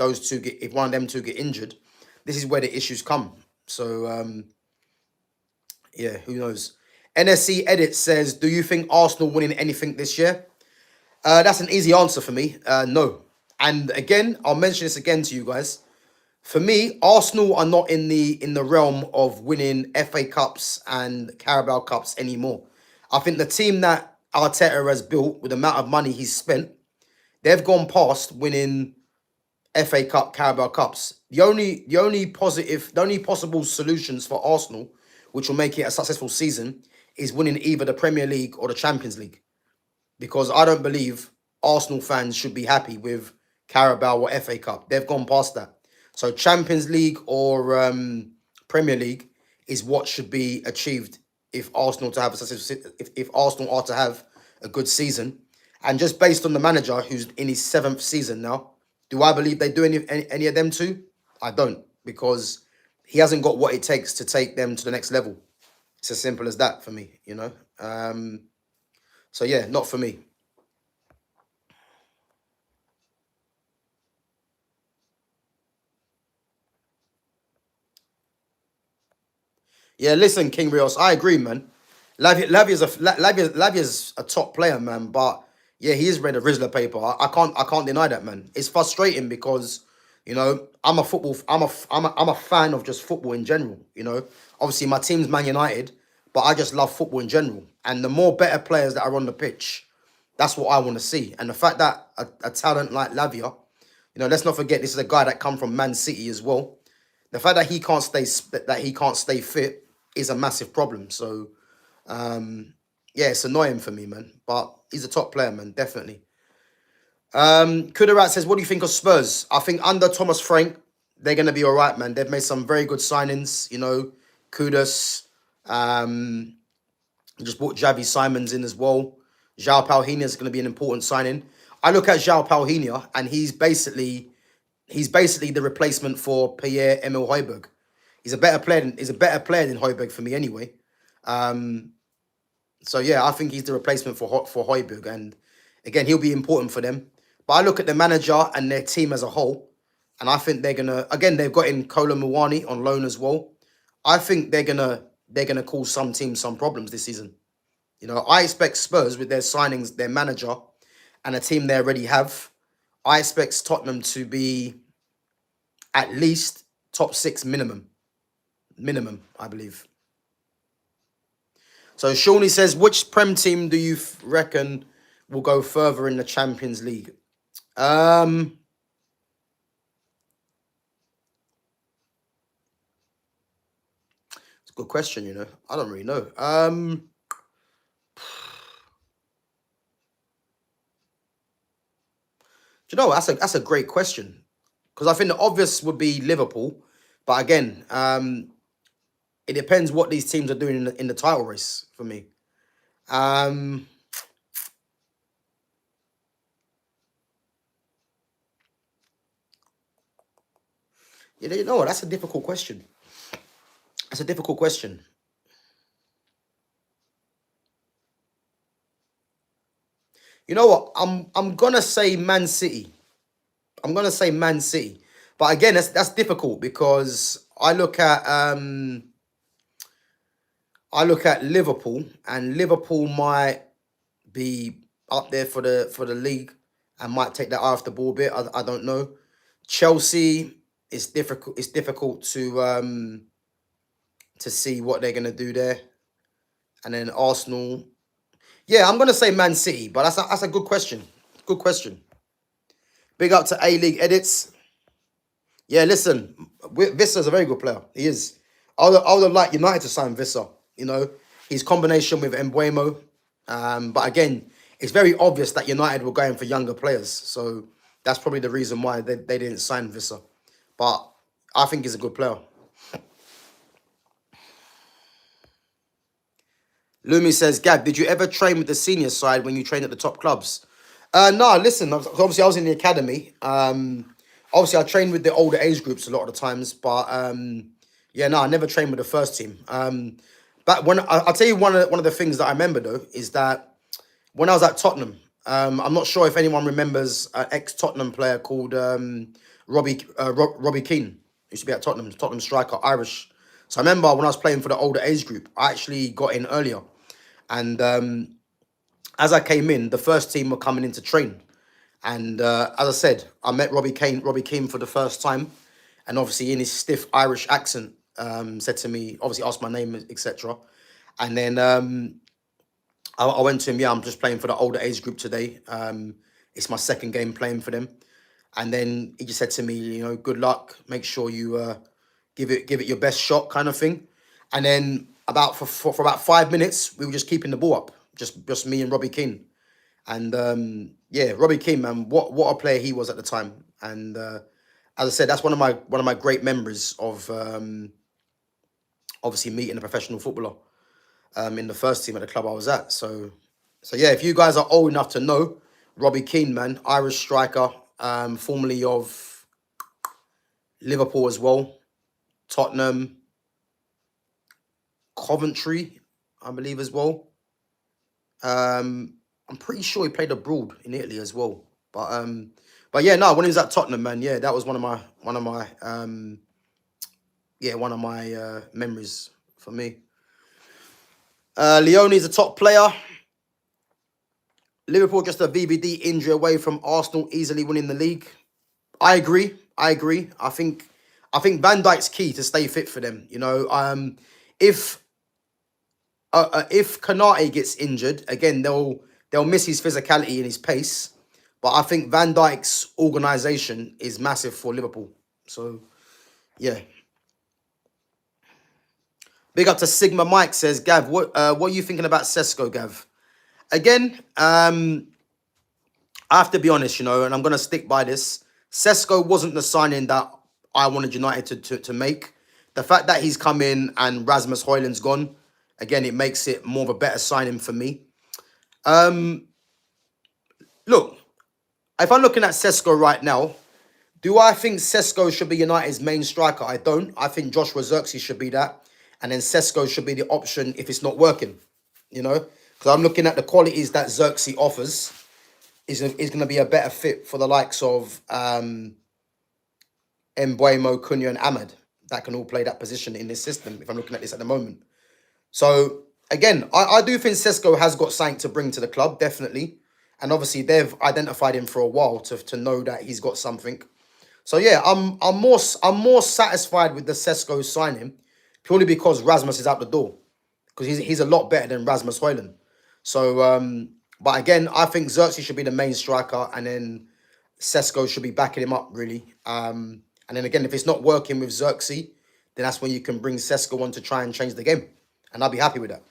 one of them two get injured, this is where the issues come. So, yeah, who knows? NSC Edit says, do you think Arsenal winning anything this year? That's an easy answer for me. No. And again, I'll mention this again to you guys. For me, Arsenal are not in the realm of winning FA Cups and Carabao Cups anymore. I think the team that Arteta has built with the amount of money he's spent, they've gone past winning FA Cup, Carabao Cups. The only possible solutions for Arsenal, which will make it a successful season, is winning either the Premier League or the Champions League. Because I don't believe Arsenal fans should be happy with Carabao or FA Cup. They've gone past that. So Champions League or Premier League is what should be achieved if Arsenal to have a successful, if Arsenal are to have a good season. And just based on the manager who's in his 7th season now, do I believe they do any of them too? I don't, because he hasn't got what it takes to take them to the next level. It's as simple as that for me, you know. So yeah, not for me. Yeah, listen, King Rios, I agree, man. Lavia's a top player, man. But yeah, he is read a Rizzler paper. I can't deny that, man. It's frustrating because, you know, I'm a fan of just football in general. You know, obviously my team's Man United, but I just love football in general. And the more better players that are on the pitch, that's what I want to see. And the fact that a talent like Lavia, you know, let's not forget this is a guy that come from Man City as well. The fact that he can't stay fit is a massive problem. So, yeah, it's annoying for me, man. But he's a top player, man, definitely. Kudarat says, what do you think of Spurs? I think under Thomas Frank, they're going to be all right, man. They've made some very good signings, you know. Kudos. Just brought Javi Simons in as well. João Palhinha is going to be an important signing. I look at João Palhinha, and he's basically the replacement for Pierre-Emile Højbjerg. He's a better player than Højbjerg for me anyway. So yeah, I think he's the replacement for Højbjerg, and again, he'll be important for them. But I look at the manager and their team as a whole, and I think they're gonna, again, they've got in Kolo Muani on loan as well. I think they're gonna cause some teams some problems this season. You know, I expect Spurs with their signings, their manager, and a team they already have. I expect Tottenham to be at least top 6 minimum. Minimum, I believe. So Shawnee says, which Prem team do you reckon will go further in the Champions League? It's a good question, you know. I don't really know. Do you know, that's a great question. Because I think the obvious would be Liverpool. But again, it depends what these teams are doing in the title race for me. You know what? That's a difficult question. That's a difficult question. You know what? I'm gonna say Man City. I'm gonna say Man City. But again, that's difficult because I look at Liverpool, and Liverpool might be up there for the league and might take that eye off the ball a bit. I don't know. Chelsea, it's difficult. It's difficult to see what they're gonna do there. And then Arsenal. Yeah, I'm gonna say Man City, but that's a good question. Good question. Big up to A-League Edits. Yeah, listen, Vissa's a very good player. He is. I would have liked United to sign Vissa. You know, his combination with Mbuemo. But again, it's very obvious that United were going for younger players. So that's probably the reason why they didn't sign Vissa. But I think he's a good player. Lumi says, Gav, did you ever train with the senior side when you trained at the top clubs? No, listen, obviously I was in the academy. Obviously I trained with the older age groups a lot of the times, but yeah, no, I never trained with the first team. But when I'll tell you one of the things that I remember though is that when I was at Tottenham, I'm not sure if anyone remembers an ex-Tottenham player called Robbie Keane. Used to be at Tottenham striker, Irish. So I remember when I was playing for the older age group, I actually got in earlier. And as I came in, the first team were coming in to train. And as I said, I met Robbie Keane for the first time. And obviously in his stiff Irish accent, said to me, obviously asked my name, etc. And then I went to him, yeah, I'm just playing for the older age group today. It's my second game playing for them. And then he just said to me, you know, good luck. Make sure you give it your best shot, kind of thing. And then for about 5 minutes, we were just keeping the ball up, just me and Robbie Keane. And yeah, Robbie Keane, man, what a player he was at the time. And as I said, that's one of my great memories of obviously meeting a professional footballer in the first team at the club I was at. So yeah, if you guys are old enough to know, Robbie Keane, man, Irish striker, formerly of Liverpool as well, Tottenham, Coventry, I believe as well. I'm pretty sure he played abroad in Italy as well. But yeah, no, when he was at Tottenham, man, yeah, that was one of my memories for me. Leone's a top player. Liverpool just a VVD injury away from Arsenal easily winning the league. I agree. I think Van Dijk's key to stay fit for them. You know, if Kanate gets injured again, they'll miss his physicality and his pace. But I think Van Dijk's organisation is massive for Liverpool. So yeah. Big up to Sigma Mike says, Gav, what are you thinking about Sesko, Gav? Again, I have to be honest, you know, and I'm going to stick by this. Sesko wasn't the signing that I wanted United to make. The fact that he's come in and Rasmus Højlund's gone, again, it makes it more of a better signing for me. Look, if I'm looking at Sesko right now, do I think Sesko should be United's main striker? I don't. I think Joshua Zirkzee should be that. And then Sesko should be the option if it's not working, you know? Because I'm looking at the qualities that Zirkzee offers is going to be a better fit for the likes of Mbuemo, Cunha and Ahmed that can all play that position in this system if I'm looking at this at the moment. So, again, I do think Sesko has got something to bring to the club, definitely. And obviously, they've identified him for a while to know that he's got something. So, yeah, I'm more satisfied with the Sesko signing purely because Rasmus is out the door. Because he's a lot better than Rasmus Højlund. So, but again, I think Zirkzee should be the main striker and then Sesko should be backing him up, really. And then again, if it's not working with Zirkzee, then that's when you can bring Sesko on to try and change the game. And I'll be happy with that.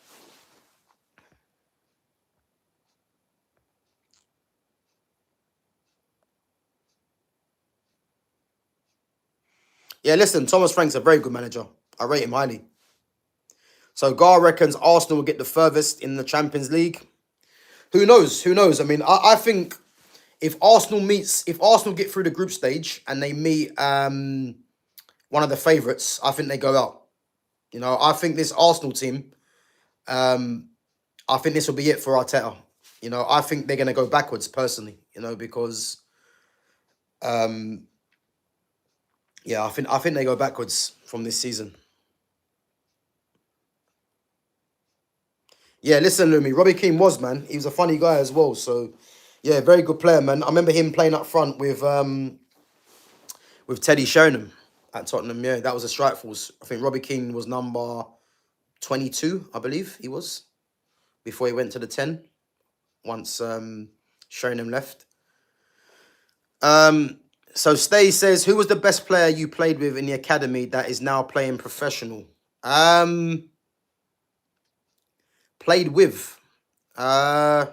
Yeah, listen, Thomas Frank's a very good manager. I rate him highly. So Gar reckons Arsenal will get the furthest in the Champions League. Who knows? Who knows? I mean, I think if Arsenal get through the group stage and they meet one of the favourites, I think they go out. You know, I think this Arsenal team, I think this will be it for Arteta. You know, I think they're going to go backwards personally, you know, because, yeah, I think they go backwards from this season. Yeah, listen, Lumi, Robbie Keane was, man. He was a funny guy as well. So, yeah, very good player, man. I remember him playing up front with Teddy Sheringham at Tottenham. Yeah, that was a strike force. I think Robbie Keane was number 22, I believe he was, before he went to the 10, once Sheringham left. So Stay says, who was the best player you played with in the academy that is now playing professional? Played with. I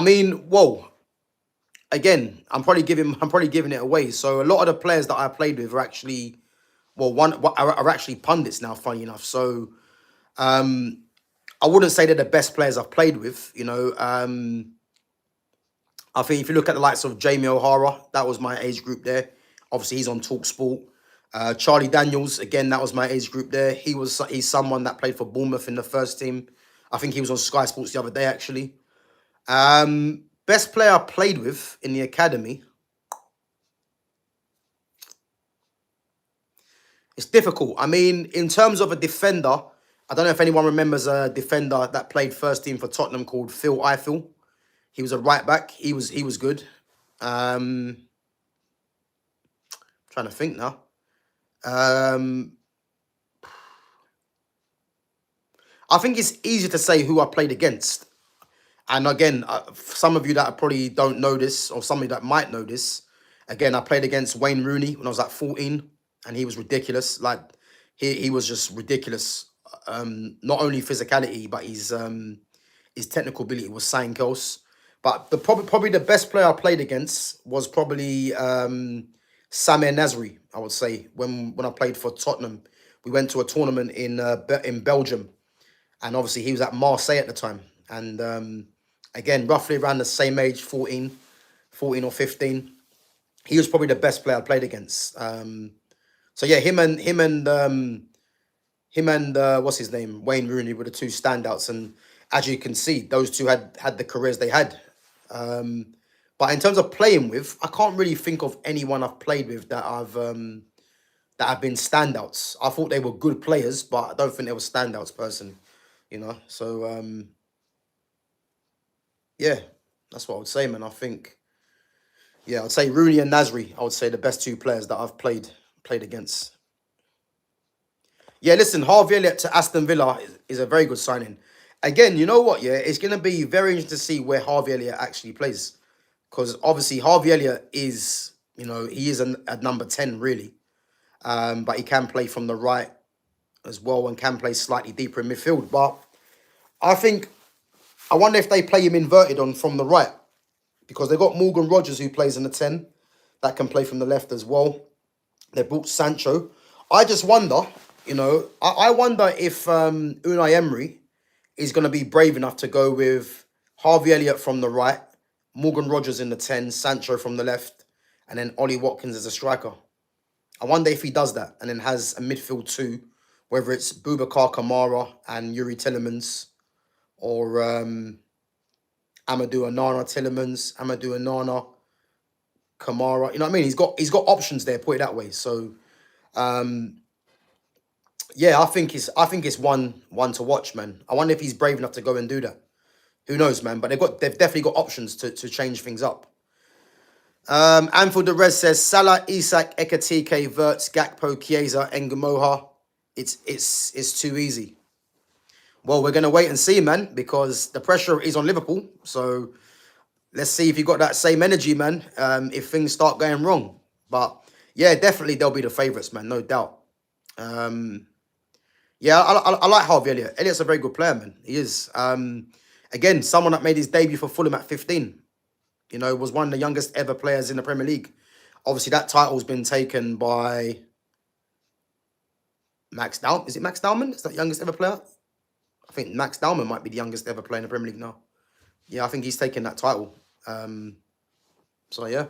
mean, whoa. Again, I'm probably giving it away. So a lot of the players that I played with are actually, are actually pundits now. Funny enough, so I wouldn't say they're the best players I've played with. You know, I think if you look at the likes of Jamie O'Hara, that was my age group there. Obviously, he's on TalkSport. Charlie Daniels, again, that was my age group there. He's someone that played for Bournemouth in the first team. I think he was on Sky Sports the other day, actually. Best player I played with in the academy. It's difficult. I mean, in terms of a defender, I don't know if anyone remembers a defender that played first team for Tottenham called Phil Eiffel. He was a right back. He was good. Trying to think now. I think it's easy to say who I played against. And again, some of you that probably don't know this, or some of you that might know this, again, I played against Wayne Rooney when I was like 14, and he was ridiculous. Like, he was just ridiculous. Not only physicality, but his technical ability was something else. But probably the best player I played against was probably Samir Nasri, I would say, when I played for Tottenham. We went to a tournament in Belgium, and obviously he was at Marseille at the time. And again, roughly around the same age, 14 or 15. He was probably the best player I played against. So yeah, him and what's his name, Wayne Rooney, were the two standouts. And as you can see, those two had the careers they had. But in terms of playing with, I can't really think of anyone I've played with that have been standouts. I thought they were good players, but I don't think they were standouts personally. So yeah, that's what I would say, man. I think, yeah, I'd say Rooney and Nasri. I would say the best two players that I've played against. Yeah, listen, Harvey Elliott to Aston Villa is a very good signing. Again, you know what? Yeah, it's going to be very interesting to see where Harvey Elliott actually plays, because obviously Harvey Elliott is, he is a number 10 really, but he can play from the right as well and can play slightly deeper in midfield. But I wonder if they play him inverted on from the right, because they've got Morgan Rogers who plays in the 10 that can play from the left as well. They brought Sancho. I just wonder, I wonder if Unai Emery is going to be brave enough to go with Harvey Elliott from the right, Morgan Rogers in the 10, Sancho from the left, and then Ollie Watkins as a striker. I wonder if he does that and then has a midfield two, whether it's Boubacar Kamara and Yuri Tillemans, or Amadou Onana Tillemans, Amadou Onana Kamara. You know what I mean? He's got options there, put it that way. So yeah, I think it's one to watch, man. I wonder if he's brave enough to go and do that. Who knows, man? But they've definitely got options to change things up. Anfield the Res says Salah, Isak, Ekatike, Verts, Gakpo, Chiesa, Ngumoha. It's too easy. Well, we're gonna wait and see, man, because the pressure is on Liverpool. So let's see if you got that same energy, man. If things start going wrong, but yeah, definitely they'll be the favourites, man, no doubt. Yeah, I like Harvey Elliott. Elliott's a very good player, man. He is. Again, someone that made his debut for Fulham at 15. Was one of the youngest ever players in the Premier League. Obviously, that title's been taken by Max Dowman. Is it Max Dowman? Is that youngest ever player? I think Max Dowman might be the youngest ever player in the Premier League now. Yeah, I think he's taken that title. So, yeah.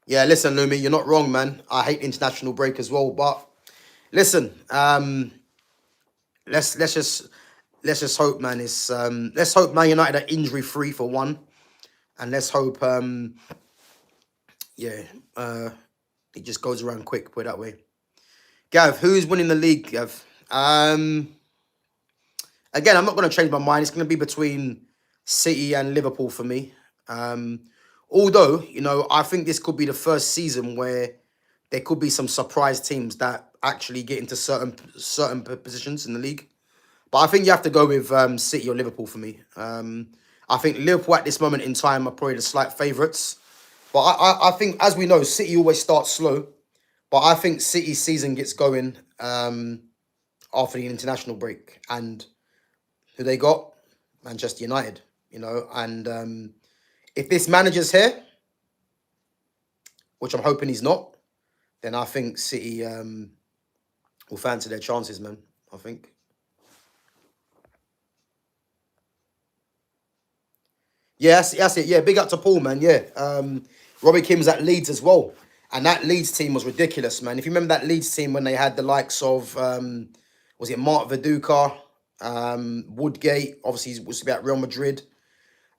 Yeah, listen, Lumi, you're not wrong, man. I hate international break as well. But listen, let's just hope, man. Let's hope Man United are injury free for one, and let's hope it just goes around quick. Put it that way. Gav, who's winning the league, Gav? Again, I'm not going to change my mind. It's going to be between City and Liverpool for me. Although, I think this could be the first season where there could be some surprise teams that actually get into certain positions in the league. But I think you have to go with City or Liverpool for me. I think Liverpool at this moment in time are probably the slight favourites. But I think, as we know, City always starts slow. But I think City's season gets going after the international break. And who they got? Manchester United, And if this manager's here, which I'm hoping he's not, then I think City will fancy their chances, man. I think. Yeah, that's it. Yeah, big up to Paul, man. Yeah. Robbie Kim's at Leeds as well. And that Leeds team was ridiculous, man. If you remember that Leeds team when they had the likes of, was it Mark Viduka, Woodgate, obviously he was to be at Real Madrid.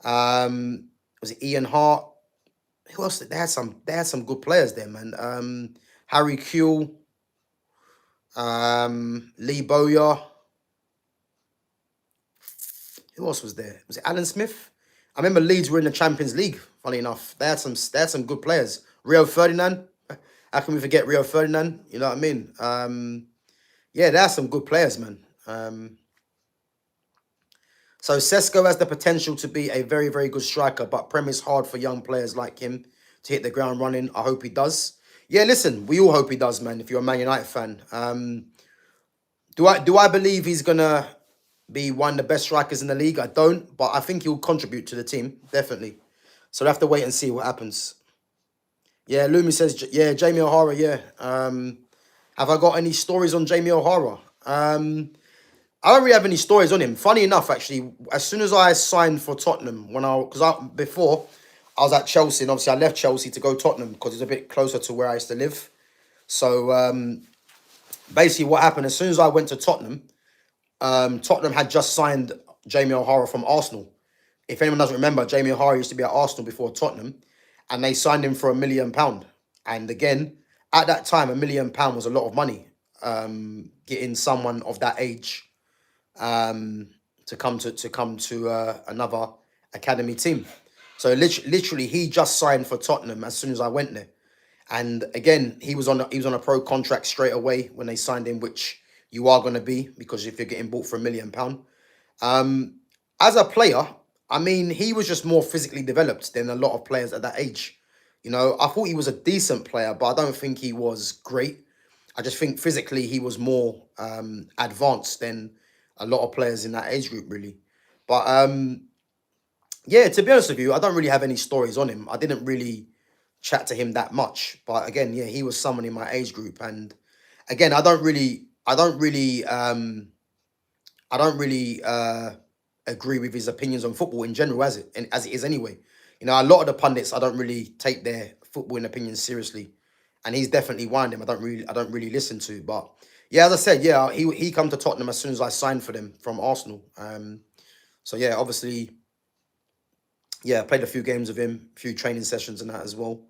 Was it Ian Hart? Who else? They had some good players there, man. Harry Kewell, Lee Bowyer. Who else was there? Was it Alan Smith? I remember Leeds were in the Champions League. Funny enough, they had some good players. Rio Ferdinand. How can we forget Rio Ferdinand? You know what I mean? Yeah, there are some good players, man. So Sesko has the potential to be a very, very good striker, but Prem is hard for young players like him to hit the ground running. I hope he does. Yeah, listen, we all hope he does, man. If you're a Man United fan, do I believe he's gonna be one of the best strikers in the league? I don't, but I think he'll contribute to the team definitely. So we have to wait and see what happens. Yeah, Lumi says, yeah, Jamie O'Hara. Yeah. Have I got any stories on Jamie O'Hara? I don't really have any stories on him. Funny enough, actually, as soon as I signed for Tottenham, before I was at Chelsea, and obviously I left Chelsea to go Tottenham because it's a bit closer to where I used to live. So basically, what happened as soon as I went to Tottenham, Tottenham had just signed Jamie O'Hara from Arsenal. If anyone doesn't remember, Jamie O'Hara used to be at Arsenal before Tottenham, and they signed him for £1 million. And again, at that time, £1 million was a lot of money. Getting someone of that age to come to another academy team. So literally, he just signed for Tottenham as soon as I went there. And again, he was on a pro contract straight away when they signed him, which you are going to be because if you're getting bought for £1 million. As a player, I mean, he was just more physically developed than a lot of players at that age. You know, I thought he was a decent player, but I don't think he was great. I just think physically he was more advanced than a lot of players in that age group, really. But yeah, to be honest with you, I don't really have any stories on him. I didn't really chat to him that much. But again, yeah, he was someone in my age group. And again, I don't really agree with his opinions on football in general, as it is anyway. You know, a lot of the pundits, I don't really take their footballing opinions seriously, and he's definitely one of them. I don't really listen to. But yeah, as I said, yeah, he come to Tottenham as soon as I signed for them from Arsenal. So yeah, obviously, yeah, I played a few games with him, a few training sessions and that as well.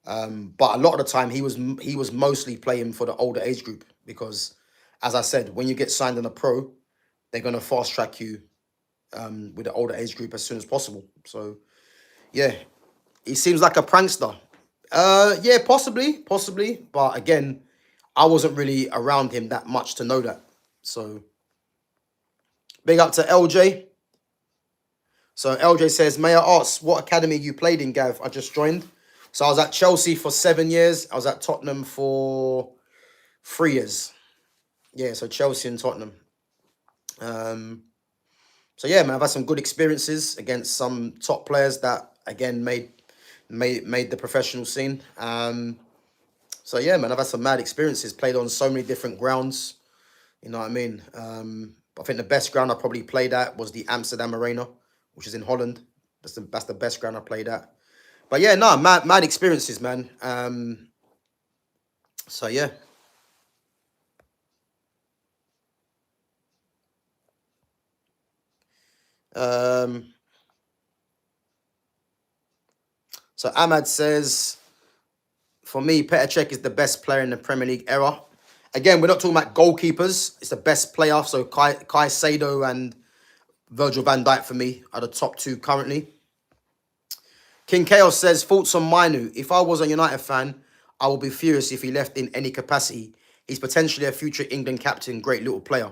But a lot of the time, he was mostly playing for the older age group because, as I said, when you get signed in a pro, they're gonna fast track you with the older age group as soon as possible. So yeah, he seems like a prankster. Yeah, possibly. But again, I wasn't really around him that much to know that. So big up to LJ. So LJ says, may I ask what academy you played in, Gav? I just joined. So I was at Chelsea for 7 years. I was at Tottenham for 3 years. Yeah, so Chelsea and Tottenham. So yeah, man, I've had some good experiences against some top players that again made the professional scene. So yeah, man, I've had some mad experiences. Played on so many different grounds. You know what I mean? I think the best ground I probably played at was the Amsterdam Arena, which is in Holland. That's the best ground I played at. But yeah, no, mad experiences, man. So yeah. So Ahmad says, for me, Petr Cech is the best player in the Premier League era. Again, we're not talking about goalkeepers. It's the best player. So Kaisedo and Virgil van Dijk for me are the top two currently. King Chaos says, thoughts on Mainu. If I was a United fan, I would be furious if he left in any capacity. He's potentially a future England captain, great little player.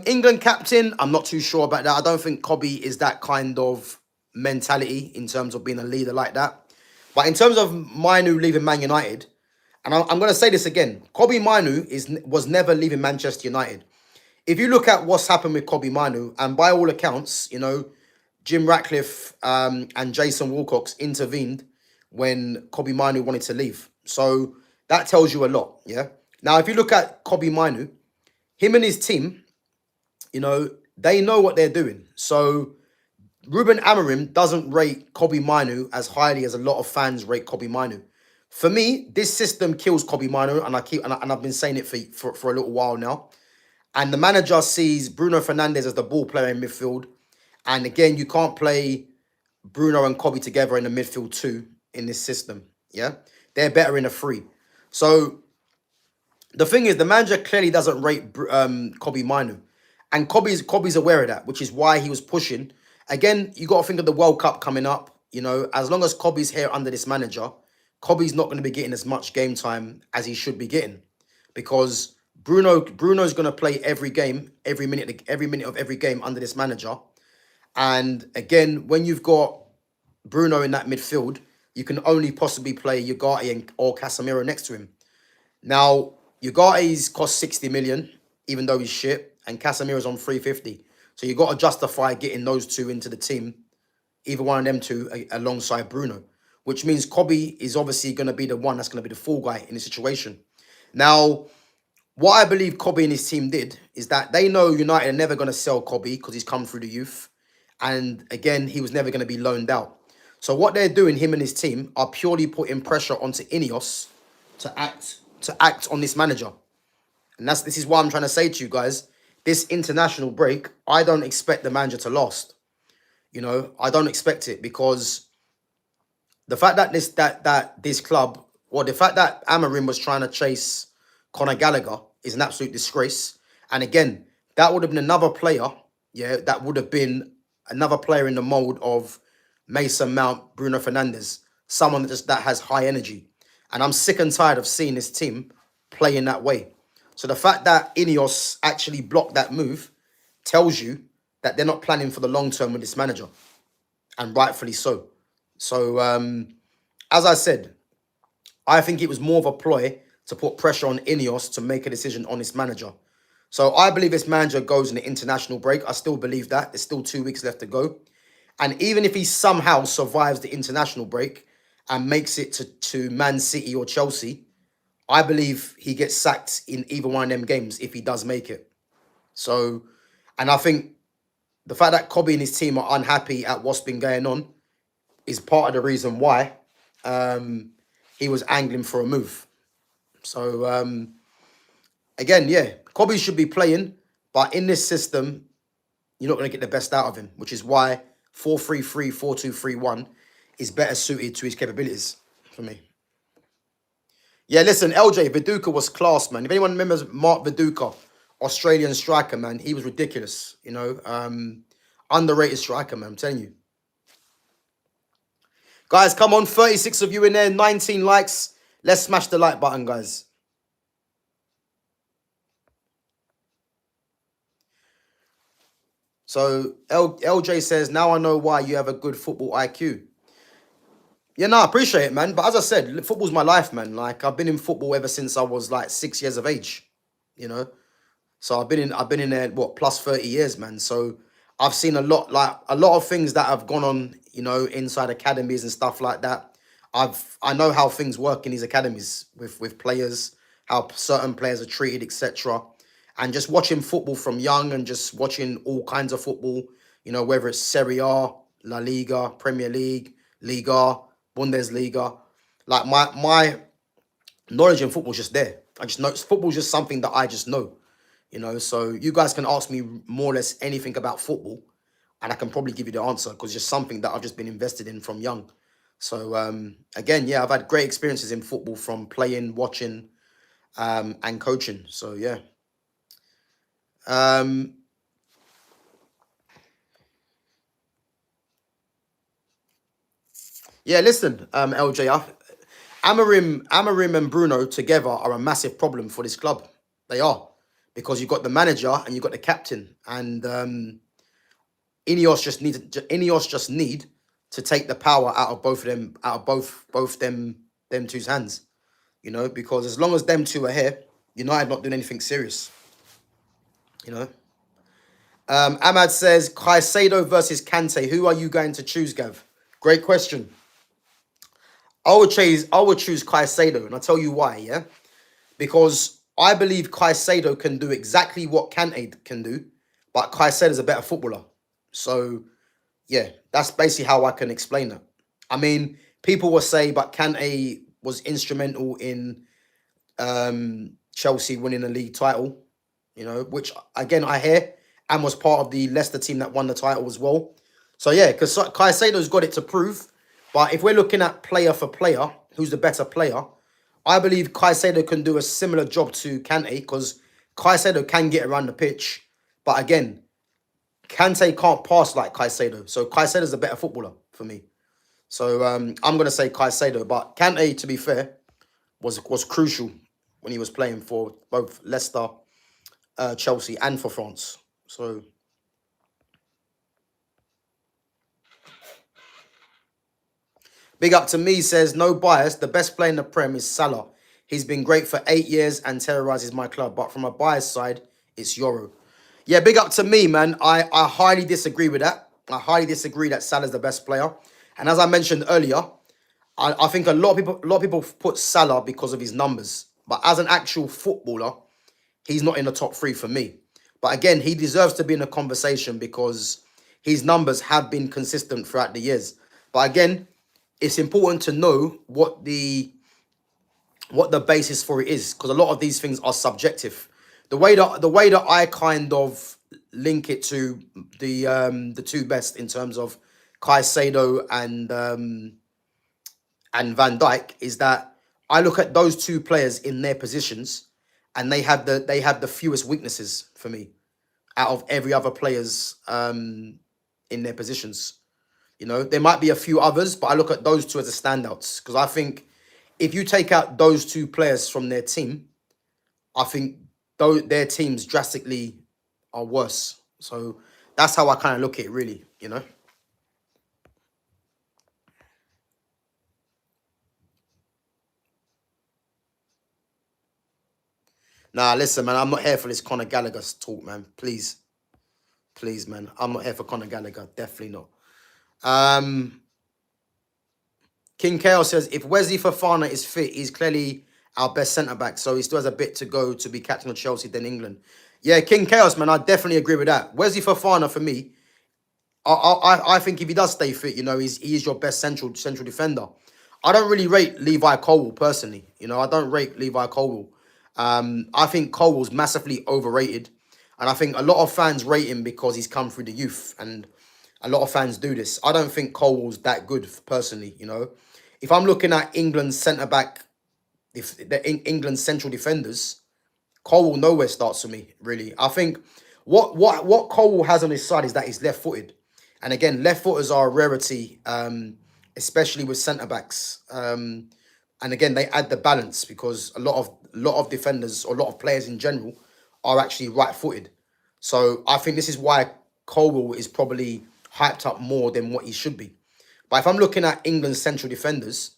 England captain, I'm not too sure about that. I don't think Kobe is that kind of mentality in terms of being a leader like that. But in terms of Mainu leaving Man United, and I'm going to say this again, Kobe Mainu was never leaving Manchester United. If you look at what's happened with Kobe Mainu, and by all accounts, you know, Jim Ratcliffe and Jason Wilcox intervened when Kobe Mainu wanted to leave. So that tells you a lot, yeah? Now, if you look at Kobe Mainu, him and his team, you know, they know what they're doing. So Ruben Amorim doesn't rate Kobe Mainu as highly as a lot of fans rate Kobe Mainu. For me, this system kills Kobe Mainu, and I've been saying it for a little while now. And the manager sees Bruno Fernandes as the ball player in midfield. And again, you can't play Bruno and Kobe together in the midfield too. in this system. Yeah, they're better in a free. So the thing is, the manager clearly doesn't rate Kobe Minu, and Kobe's aware of that, which is why he was pushing. Again, you got to think of the World Cup coming up. You know, as long as Kobe's here under this manager, Kobe's not going to be getting as much game time as he should be getting, because Bruno's going to play every minute of every game under this manager. And again, when you've got Bruno in that midfield, you can only possibly play Ugarte or Casemiro next to him. Now, Ugarte's cost 60 million, even though he's shit, and Casemiro's on 350. So you got to justify getting those two into the team, either one of them two alongside Bruno, which means Kobe is obviously going to be the one that's going to be the fall guy in the situation. Now, what I believe Kobe and his team did is that they know United are never going to sell Kobe because he's come through the youth. And again, he was never going to be loaned out. So what they're doing, him and his team, are purely putting pressure onto Ineos to act on this manager. And this is what I'm trying to say to you guys. This international break, I don't expect the manager to last. You know, I don't expect it, because the fact that this club, or the fact that Amorim was trying to chase Conor Gallagher is an absolute disgrace. And again, that would have been another player, that would have been another player in the mold of Mason Mount, Bruno Fernandes, someone that has high energy. And I'm sick and tired of seeing this team play in that way. So the fact that Ineos actually blocked that move tells you that they're not planning for the long term with this manager, and rightfully so. So, as I said, I think it was more of a ploy to put pressure on Ineos to make a decision on this manager. So I believe this manager goes in the international break. I still believe that. There's still 2 weeks left to go. And even if he somehow survives the international break and makes it to Man City or Chelsea, I believe he gets sacked in either one of them games if he does make it. So, and I think the fact that Kobe and his team are unhappy at what's been going on is part of the reason why he was angling for a move. So, again, yeah, Kobe should be playing, but in this system, you're not going to get the best out of him, which is why 4-3-3, 4-2-3-1 is better suited to his capabilities for me. Yeah, listen, LJ, Viduka was class, man. If anyone remembers Mark Viduka, Australian striker, man, he was ridiculous, you know. Underrated striker, man, I'm telling you. Guys, come on, 36 of you in there, 19 likes. Let's smash the like button, guys. So LJ says, now I know why you have a good football IQ. Yeah, no, I appreciate it, man. But as I said, football's my life, man. Like, I've been in football ever since I was like 6 years of age, you know. So I've been in there, what, plus 30 years, man. So I've seen a lot of things that have gone on, you know, inside academies and stuff like that. I know how things work in these academies with players, how certain players are treated, etc. And just watching football from young and just watching all kinds of football, you know, whether it's Serie A, La Liga, Premier League, Liga, Bundesliga. Like, my knowledge in football is just there. I just know football is just something that I just know, you know. So you guys can ask me more or less anything about football, and I can probably give you the answer, because it's just something that I've just been invested in from young. So again, yeah, I've had great experiences in football from playing, watching, and coaching. So yeah. Yeah, listen, LJ, Amarim and Bruno together are a massive problem for this club. They are, because you've got the manager and you've got the captain, and Ineos just need to take the power out of both of them, out of both them two's hands, you know, because as long as them two are here, United not doing anything serious, you know. Ahmad says, Kaisedo versus Kante. Who are you going to choose, Gav? Great question. I would choose Kaisedo, and I'll tell you why, yeah? Because I believe Kaisedo can do exactly what Kante can do, but Kaisedo's a better footballer. So, yeah, that's basically how I can explain that. I mean, people will say, but Kante was instrumental in Chelsea winning the league title, you know, which, again, I hear, and was part of the Leicester team that won the title as well. So, yeah, because Caicedo's got it to prove, But if we're looking at player for player, who's the better player, I believe Kaisedo can do a similar job to Kante because Kaisedo can get around the pitch. But again, Kante can't pass like Kaisedo. So Kaisedo's a better footballer for me. So I'm going to say Kaisedo. But Kante, to be fair, was crucial when he was playing for both Leicester, Chelsea and for France. So... Big up to me says, no bias, the best player in the Prem is Salah. He's been great for 8 years and terrorizes my club. But from a bias side, it's Euro. Yeah, big up to me, man. I highly disagree with that. I highly disagree that Salah's the best player. And as I mentioned earlier, I think a lot of people put Salah because of his numbers. But as an actual footballer, he's not in the top 3 for me. But again, he deserves to be in the conversation because his numbers have been consistent throughout the years. But again, it's important to know what the basis for it is, because a lot of these things are subjective. The way that I kind of link it to the two best in terms of Kaisedo and Van Dijk is that I look at those two players in their positions, and they have the fewest weaknesses for me out of every other players in their positions. You know, there might be a few others, but I look at those two as the standouts because I think if you take out those two players from their team, I think their teams drastically are worse. So that's how I kind of look at it, really, you know. Nah, listen, man, I'm not here for this Conor Gallagher talk, man. Please, man. I'm not here for Conor Gallagher. Definitely not. King Chaos says, if Wesley Fofana is fit, he's clearly our best centre-back, so he still has a bit to go to be captain of Chelsea, then England. Yeah, King Chaos, man, I definitely agree with that. Wesley Fofana, for me, I think if he does stay fit, you know, he is your best central defender. I don't really rate Levi Colwill, personally. You know, I don't rate Levi Colwill. I think Colwill's massively overrated. And I think a lot of fans rate him because he's come through the youth. And a lot of fans do this. I don't think Colwill's that good, personally, you know. If I'm looking at England's centre-back, if the England's central defenders, Colwill nowhere starts for me, really. I think what Colwill has on his side is that he's left-footed. And again, left-footers are a rarity, especially with centre-backs. And again, they add the balance because a lot of defenders or a lot of players in general are actually right-footed. So I think this is why Colwill is probably hyped up more than what he should be. But if I'm looking at England's central defenders,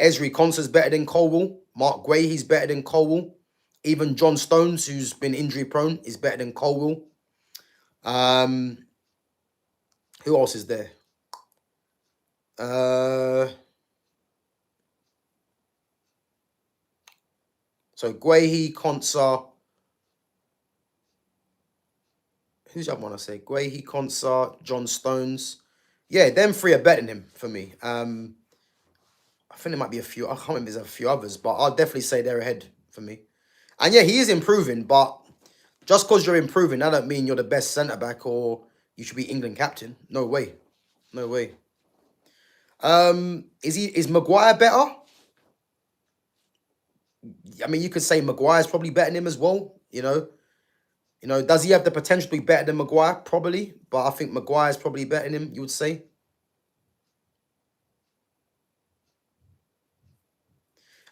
Ezri Konsa's better than Colwill. Mark Guehi's better than Colwill. Even John Stones, who's been injury-prone, is better than Colwill. Who else is there? So Guehi, Konsa. Who's that one I say? Guehi, Konsa, John Stones. Yeah, them three are better than him for me. I think there might be a few. I can't remember if there's a few others, but I'll definitely say they're ahead for me. And yeah, he is improving, but just because you're improving, that don't mean you're the best centre-back or you should be England captain. No way. No way. Is Maguire better? I mean, you could say Maguire's probably better than him as well, you know. You know, does he have the potential to be better than Maguire? Probably, but I think Maguire's probably better than him, you would say.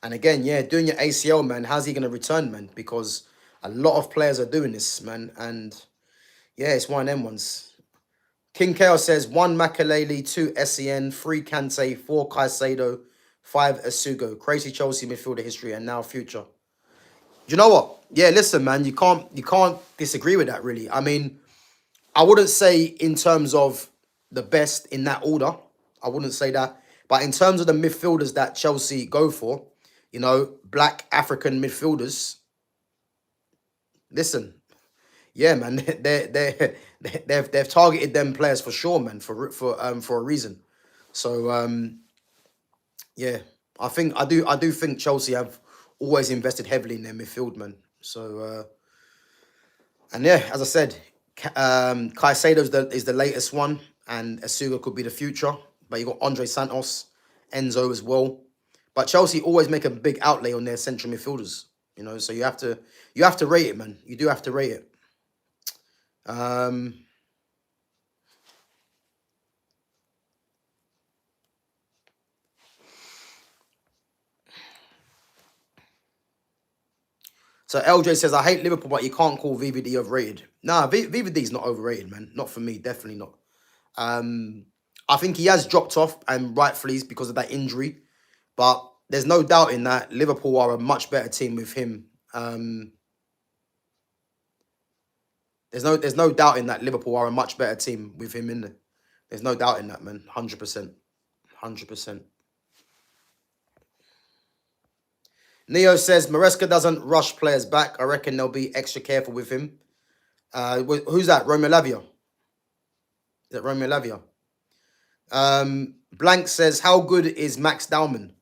And again, yeah, doing your ACL, man, how's he going to return, man? Because a lot of players are doing this, man. And yeah, it's one of them ones. King Chaos says 1 Makaleli, 2 Sen, 3 Kante, 4 Kaisedo, 5 Asugo. Crazy Chelsea midfielder history and now future. Do you know what? Yeah, listen, man, you can't disagree with that, really. I mean, I wouldn't say in terms of the best in that order. I wouldn't say that. But in terms of the midfielders that Chelsea go for, you know, black African midfielders, listen, yeah, man, they've targeted them players for sure, man, for a reason. So yeah, I do think Chelsea have always invested heavily in their midfield, man. So and yeah, as I said, Caicedo is the latest one, and Asuga could be the future. but you got Andre Santos, Enzo as well. But Chelsea always make a big outlay on their central midfielders. You know, so you have to rate it, man. You do have to rate it. So LJ says, I hate Liverpool, but you can't call VVD overrated. Nah, VVD's not overrated, man. Not for me, definitely not. I think he has dropped off, and rightfully because of that injury. But there's no doubt in that Liverpool are a much better team with him. There's no doubt in that Liverpool are a much better team with him in there. There's no doubt in that, man. 100%. 100%. Neo says, Maresca doesn't rush players back. I reckon they'll be extra careful with him. Who's that? Romeo Lavia. Is that Romeo Lavia? Blank says, how good is Max Dowman?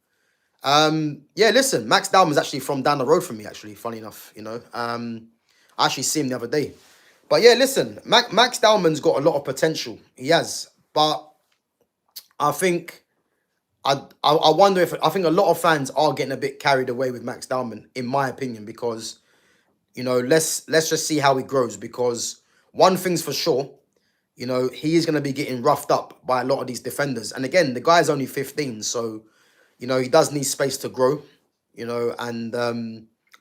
Yeah, listen, Max Dowman's actually from down the road from me, actually, funny enough, you know. I actually see him the other day. But yeah, listen, Max Dowman's got a lot of potential. He has. But I think I wonder if I think a lot of fans are getting a bit carried away with Max Dowman, in my opinion, because you know, let's just see how he grows, because one thing's for sure, you know, he is going to be getting roughed up by a lot of these defenders. And again, the guy's only 15, so you know, he does need space to grow, you know, and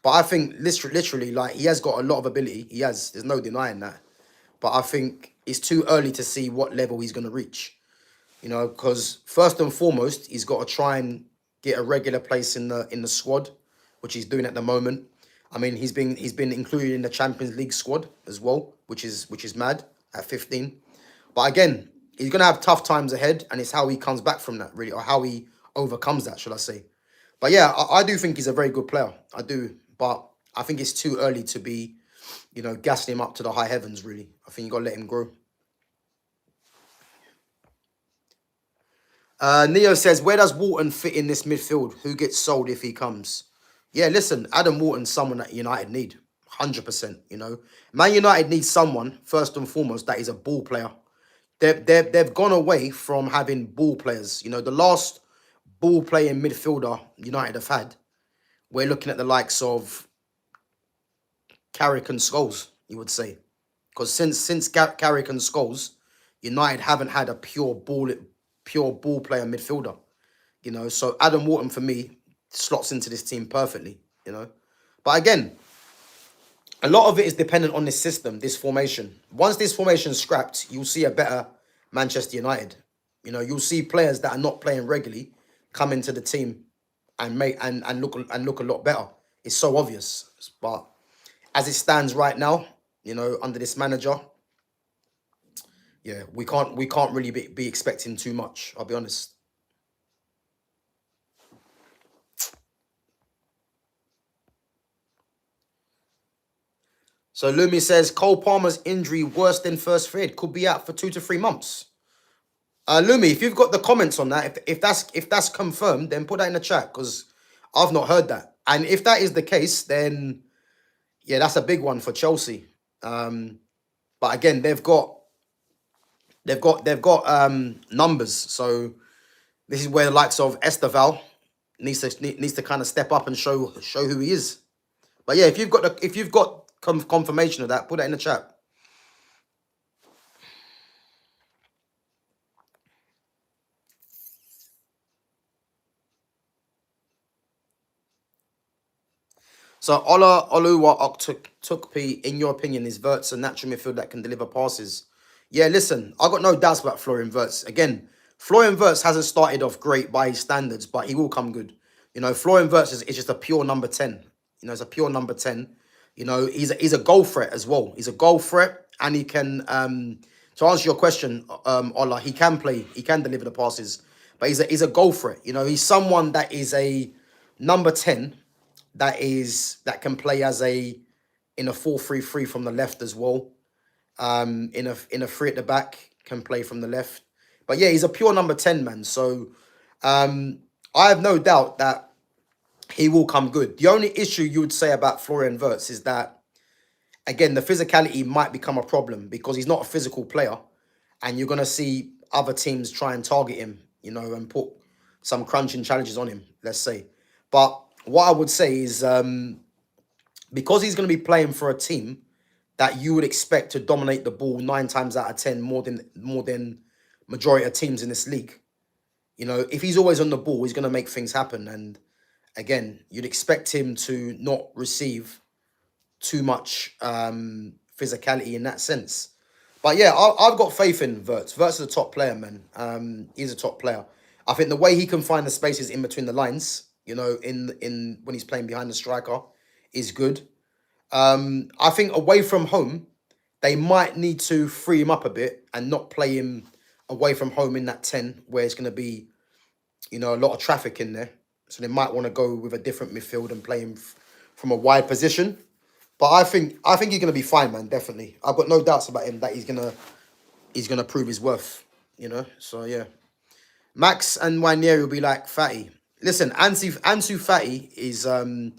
but I think literally like he has got a lot of ability. He has, there's no denying that. But I think it's too early to see what level he's going to reach. You know, because first and foremost, he's got to try and get a regular place in the squad, which he's doing at the moment. I mean, he's been included in the Champions League squad as well, which is mad at 15. But again, he's gonna have tough times ahead, and it's how he comes back from that, really, or how he overcomes that, should I say? But yeah, I do think he's a very good player. I do, but I think it's too early to be, you know, gassing him up to the high heavens. Really, I think you got to let him grow. Neo says, where does Walton fit in this midfield? Who gets sold if he comes? Yeah, listen, Adam Walton's someone that United need. 100%, you know. Man United needs someone, first and foremost, that is a ball player. They've gone away from having ball players. You know, the last ball playing midfielder United have had, we're looking at the likes of Carrick and Scholes, you would say. Because since Carrick and Scholes, United haven't had a pure ball player midfielder. You know, so Adam Walton for me slots into this team perfectly, you know. But again, a lot of it is dependent on this system, this formation. Once this formation is scrapped, you'll see a better Manchester United. You know, you'll see players that are not playing regularly come into the team and look a lot better. It's so obvious. But as it stands right now, you know, under this manager, yeah, we can't really be expecting too much, I'll be honest. So Lumi says, Cole Palmer's injury worse than first feared, could be out for 2 to 3 months. Lumi, if you've got the comments on that, if that's confirmed, then put that in the chat, because I've not heard that. And if that is the case, then yeah, that's a big one for Chelsea. But again, they've got numbers. So this is where the likes of Esteval needs to kind of step up and show who he is. But yeah, if you've got confirmation of that, put that in the chat. So Ola Oluwa Tukpi, in your opinion, is Wirtz a natural midfield that can deliver passes? Yeah, listen, I got no doubts about Florian Wirtz. Again, Florian Wirtz hasn't started off great by his standards, but he will come good. You know, Florian Wirtz is just a pure number 10. You know, it's a pure number 10. You know, he's a goal threat as well. He's a goal threat, and he can, to answer your question, Ola, he can deliver the passes, but he's a goal threat. You know, he's someone that is a number 10 that can play as in a 4-3-3 from the left as well. In a 3 at the back, can play from the left. But yeah, he's a pure number 10, man. So I have no doubt that he will come good. The only issue you would say about Florian Wirtz is that, again, the physicality might become a problem because he's not a physical player, and you're going to see other teams try and target him and put some crunching challenges on him, let's say. But what I would say is because he's going to be playing for a team that you would expect to dominate the ball 9 times out of 10 more than majority of teams in this league. If he's always on the ball, he's going to make things happen. And again, you'd expect him to not receive too much physicality in that sense. But yeah, I've got faith in Wirtz. Wirtz is a top player, man. He's a top player. I think the way he can find the spaces in between the lines, in when he's playing behind the striker, is good. I think away from home, they might need to free him up a bit and not play him away from home in that 10 where it's going to be, a lot of traffic in there. So they might want to go with a different midfield and play him from a wide position. But I think he's gonna be fine, man. Definitely, I've got no doubts about him that he's gonna prove his worth. So yeah, Max and Wanieri will be like Fatty. Listen, Ansu Fati is. I'm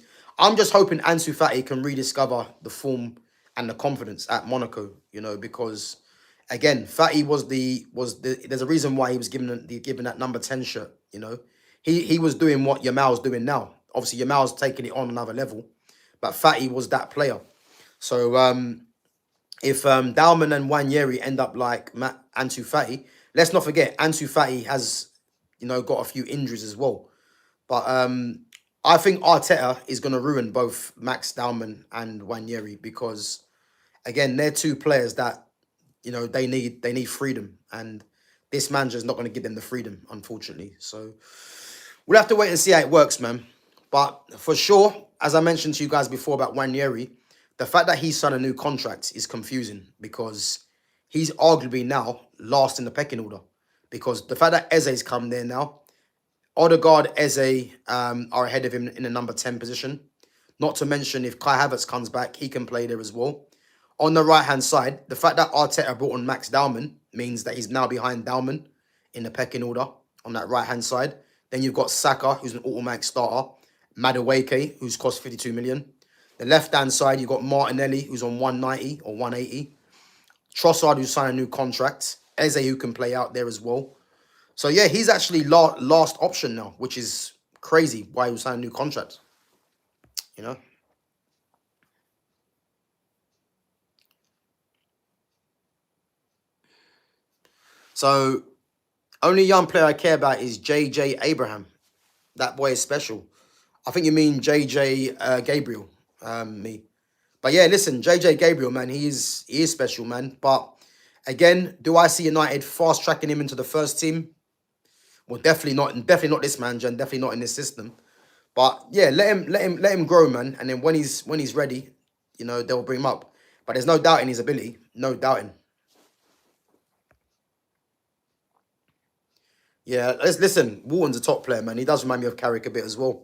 just hoping Ansu Fati can rediscover the form and the confidence at Monaco. Because again, Fati was the. There's a reason why he was given that number 10 shirt. He was doing what Yamal's doing now. Obviously, Yamal's taking it on another level. But Fati was that player. So if Dalman and Wanieri end up like Ansu Fati, let's not forget Ansu Fati has, got a few injuries as well. But I think Arteta is going to ruin both Max Dalman and Wanieri because, again, they're two players that, they need freedom. And this manager's not going to give them the freedom, unfortunately. So we'll have to wait and see how it works, man. But for sure, as I mentioned to you guys before about Wanieri, the fact that he's signed a new contract is confusing because he's arguably now last in the pecking order. Because the fact that Eze's come there now, Odegaard, Eze are ahead of him in the number 10 position. Not to mention if Kai Havertz comes back, he can play there as well. On the right-hand side, the fact that Arteta brought on Max Dalman means that he's now behind Dalman in the pecking order on that right-hand side. Then you've got Saka, who's an automatic starter. Madueke, who's cost 52 million. The left-hand side, you've got Martinelli, who's on 190 or 180. Trossard, who's signed a new contract. Eze, who can play out there as well. So, yeah, he's actually last option now, which is crazy why he was signing a new contract. So, only young player I care about is JJ Abraham. That boy is special. I think you mean JJ Gabriel, me. But yeah, listen, JJ Gabriel, man, he is special, man. But again, do I see United fast tracking him into the first team? Well, definitely not. Definitely not this manager, and definitely not in this system. But yeah, let him grow, man. And then when he's ready, they'll bring him up. But there's no doubting his ability. No doubting. Yeah, listen. Wharton's a top player, man. He does remind me of Carrick a bit as well.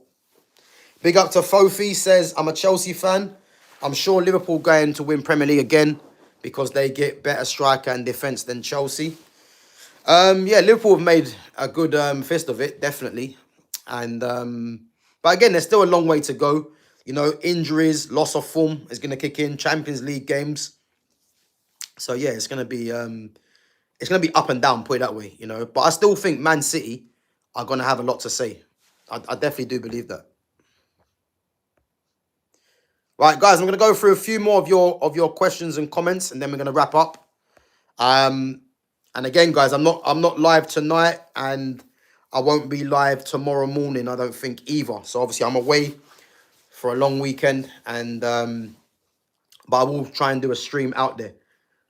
Big up to Fofi, says, I'm a Chelsea fan. I'm sure Liverpool going to win Premier League again because they get better striker and defence than Chelsea. Yeah, Liverpool have made a good fist of it, definitely. And but again, there's still a long way to go. Injuries, loss of form is going to kick in. Champions League games. So yeah, it's going to be up and down, put it that way. But I still think Man City are going to have a lot to say. I definitely do believe that. Right, guys, I'm going to go through a few more of your questions and comments, and then we're going to wrap up. And again, guys, I'm not live tonight, and I won't be live tomorrow morning, I don't think, either. So obviously I'm away for a long weekend, and but I will try and do a stream out there.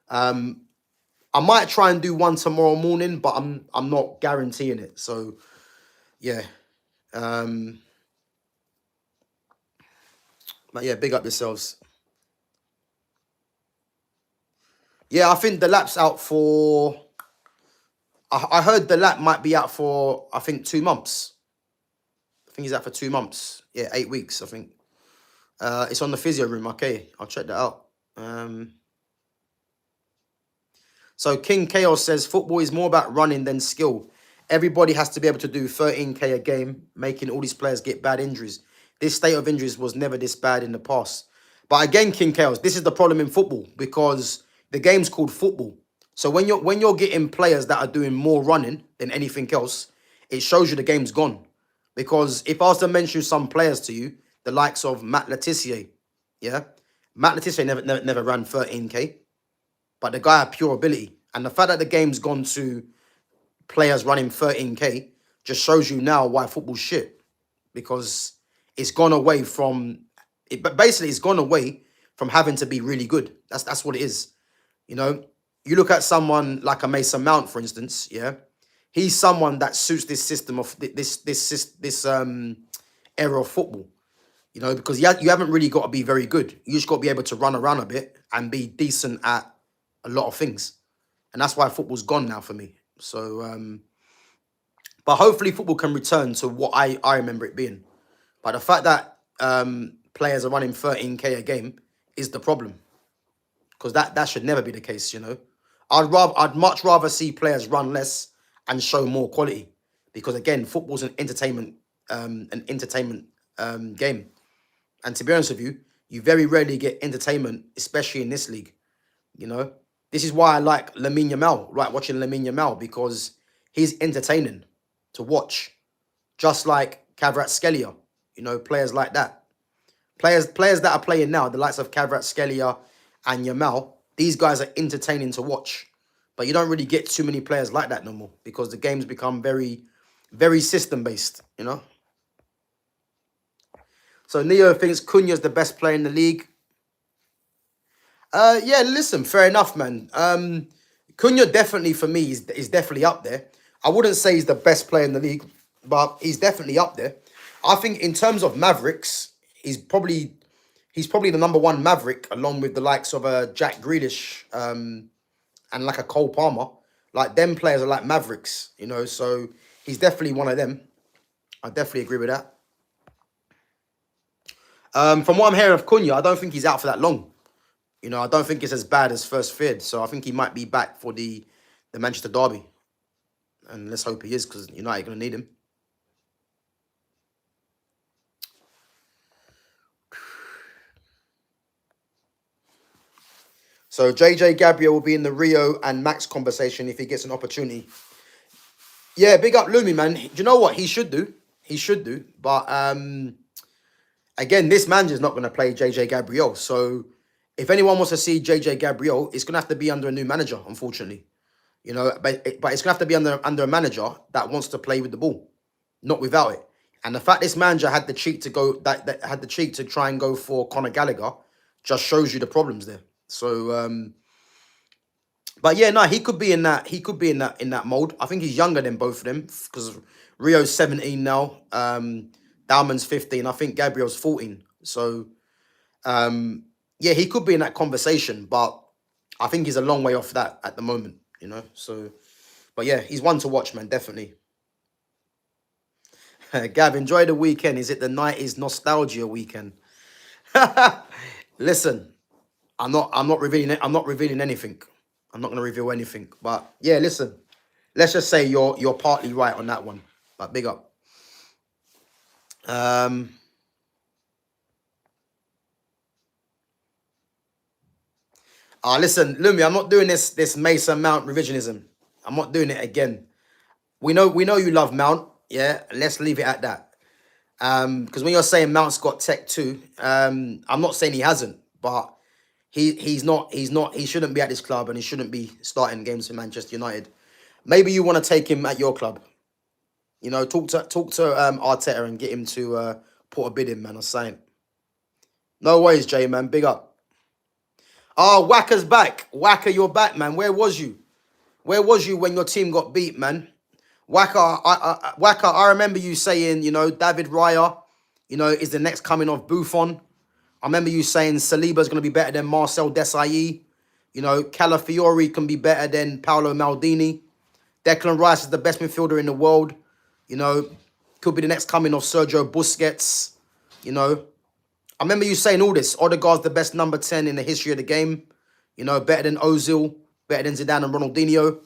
I might try and do one tomorrow morning, but I'm not guaranteeing it. So yeah. But yeah, big up yourselves. Yeah, I think the lap's out for... I heard the lap might be out for, I think, 2 months. I think he's out for 2 months. Yeah, 8 weeks, I think. It's on the physio room. Okay, I'll check that out. So King Chaos says, football is more about running than skill. Everybody has to be able to do 13k a game, making all these players get bad injuries. This state of injuries was never this bad in the past. But again, King Chaos, this is the problem in football because the game's called football. So when you're getting players that are doing more running than anything else, it shows you the game's gone. Because if I was to mention some players to you, the likes of Matt Letizia, yeah, Matt Letizia never ran 13k, but the guy had pure ability, and the fact that the game's gone to players running 13k just shows you now why football's shit, because it's gone away from it. But basically, it's gone away from having to be really good. That's what it is. You know, you look at someone like a Mason Mount, for instance. Yeah, he's someone that suits this system of this era of football. You know, because you haven't really got to be very good. You just got to be able to run around a bit and be decent at a lot of things, and that's why football's gone now for me. So, but hopefully football can return to what I remember it being. But the fact that players are running 13k a game is the problem, because that should never be the case. You know, I'd much rather see players run less and show more quality, because again, football's an entertainment game, and to be honest with you, you very rarely get entertainment, especially in this league. You know, this is why I like Lamine Yamal, right? Watching Lamine Yamal, because he's entertaining to watch, just like Kvaratskhelia. You know, players like that. Players that are playing now, the likes of Kvaratskhelia and Yamal, these guys are entertaining to watch. But you don't really get too many players like that no more, because the game's become very, very system-based, you know? So Neo thinks Cunha's the best player in the league. Yeah, listen, fair enough, man. Cunha definitely, for me, is definitely up there. I wouldn't say he's the best player in the league, but he's definitely up there. I think in terms of Mavericks, he's probably the number one Maverick, along with the likes of Jack Grealish and like a Cole Palmer. Like, them players are like Mavericks, you know. So he's definitely one of them. I definitely agree with that. From what I'm hearing of Cunha, I don't think he's out for that long. You know, I don't think it's as bad as first feared. So I think he might be back for the Manchester derby. And let's hope he is, because United are going to need him. So JJ Gabriel will be in the Rio and Max conversation if he gets an opportunity. Yeah, big up Lumi, man. Do you know what he should do? He should do. But again, this manager's not going to play JJ Gabriel. So if anyone wants to see JJ Gabriel, it's going to have to be under a new manager, unfortunately. You know, but it's going to have to be under a manager that wants to play with the ball, not without it. And the fact this manager had the cheek to go that had the cheek to try and go for Conor Gallagher just shows you the problems there. So, but yeah, no, he could be in that. He could be in that mold. I think he's younger than both of them, because Rio's 17 now. Dalman's 15. I think Gabriel's 14. So, yeah, he could be in that conversation, but I think he's a long way off that at the moment. You know, so, but yeah, he's one to watch, man, definitely. Gav, enjoy the weekend. Is it the 90s nostalgia weekend? Listen, I'm not revealing it. I'm not revealing anything. I'm not going to reveal anything. But yeah, listen, let's just say you're partly right on that one. But big up. Listen, Lumi, I'm not doing this Mason Mount revisionism. I'm not doing it again. We know you love Mount. Yeah, let's leave it at that. Because when you're saying Mount's got tech too, I'm not saying he hasn't, but he shouldn't be at this club, and he shouldn't be starting games for Manchester United. Maybe you want to take him at your club. You know, talk to Arteta and get him to put a bid in, man, or something. No worries, Jay, man. Big up. Oh, Wacker's back. Wacker, you're back, man. Where was you? Where was you when your team got beat, man? Wacker, I remember you saying, you know, David Raya, you know, is the next coming of Buffon. I remember you saying Saliba's going to be better than Marcel Desailly. You know, Calafiori can be better than Paolo Maldini. Declan Rice is the best midfielder in the world. You know, could be the next coming of Sergio Busquets. You know, I remember you saying all this. Odegaard's the best number 10 in the history of the game. You know, better than Ozil, better than Zidane and Ronaldinho.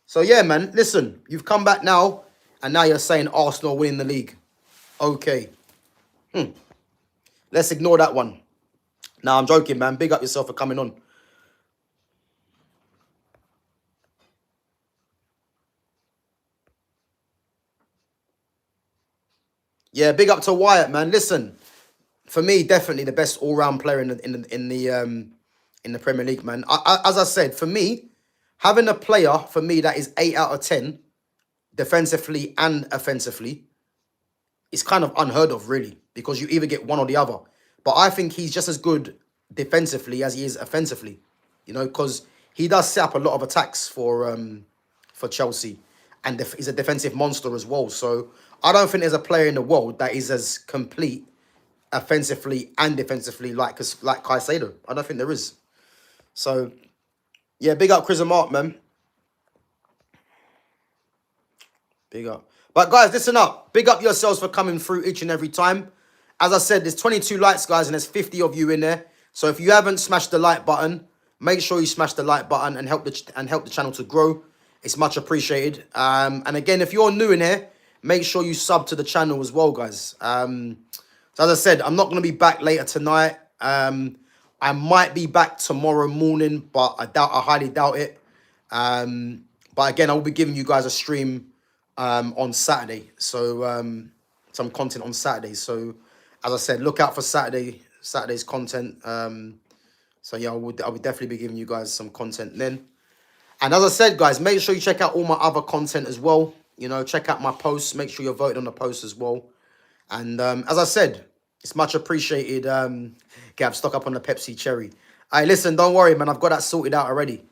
So, yeah, man, listen, you've come back now, and now you're saying Arsenal winning the league. Okay. Let's ignore that one. Nah, I'm joking, man. Big up yourself for coming on. Yeah, big up to Wyatt, man. Listen, for me, definitely the best all-round player in the Premier League, man. As I said, for me, having a player for me that is 8 out of 10 defensively and offensively is kind of unheard of, really, because you either get one or the other. But I think he's just as good defensively as he is offensively, because he does set up a lot of attacks for Chelsea, and he's a defensive monster as well. So I don't think there's a player in the world that is as complete offensively and defensively like Kaisedo. I don't think there is. So yeah, big up Chris and Mark, man. Big up. But guys, listen up. Big up yourselves for coming through each and every time. As I said, there's 22 likes, guys, and there's 50 of you in there. So if you haven't smashed the like button, make sure you smash the like button and help the channel to grow. It's much appreciated. And again, if you're new in here, make sure you sub to the channel as well, guys. So as I said, I'm not going to be back later tonight. I might be back tomorrow morning, but I highly doubt it. But again, I will be giving you guys a stream on Saturday. So some content on Saturday. So as I said, look out for Saturday's content. So yeah, I'll definitely be giving you guys some content then. And as I said, guys, make sure you check out all my other content as well. Check out my posts. Make sure you're voting on the posts as well. And as I said, it's much appreciated. Gav, stock up on the Pepsi Cherry. Hey, listen, don't worry, man. I've got that sorted out already.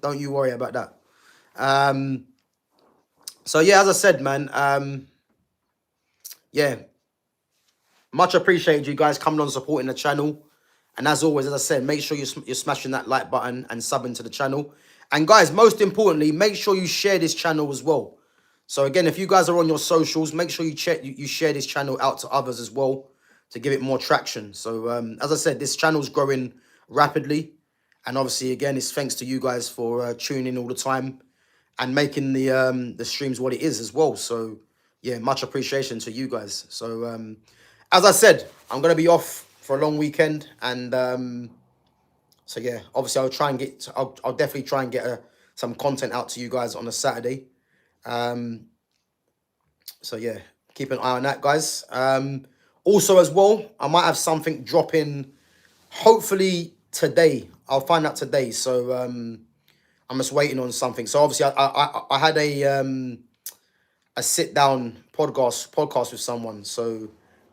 Don't you worry about that. So yeah, as I said, man. Yeah, much appreciated you guys coming on supporting the channel. And as always, as I said, make sure you're smashing that like button and subbing to the channel. And guys, most importantly, make sure you share this channel as well. So again, if you guys are on your socials, make sure you share this channel out to others as well to give it more traction. So as I said, this channel's growing rapidly. And obviously, again, it's thanks to you guys for tuning in all the time and making the streams what it is as well. So yeah, much appreciation to you guys. So as I said, I'm going to be off for a long weekend, and so yeah, obviously I'll definitely try and get some content out to you guys on a Saturday. So yeah, keep an eye on that, guys. Also as well, I might have something dropping hopefully today. I'll find out today. So I'm just waiting on something. So obviously I had a sit down podcast with someone. So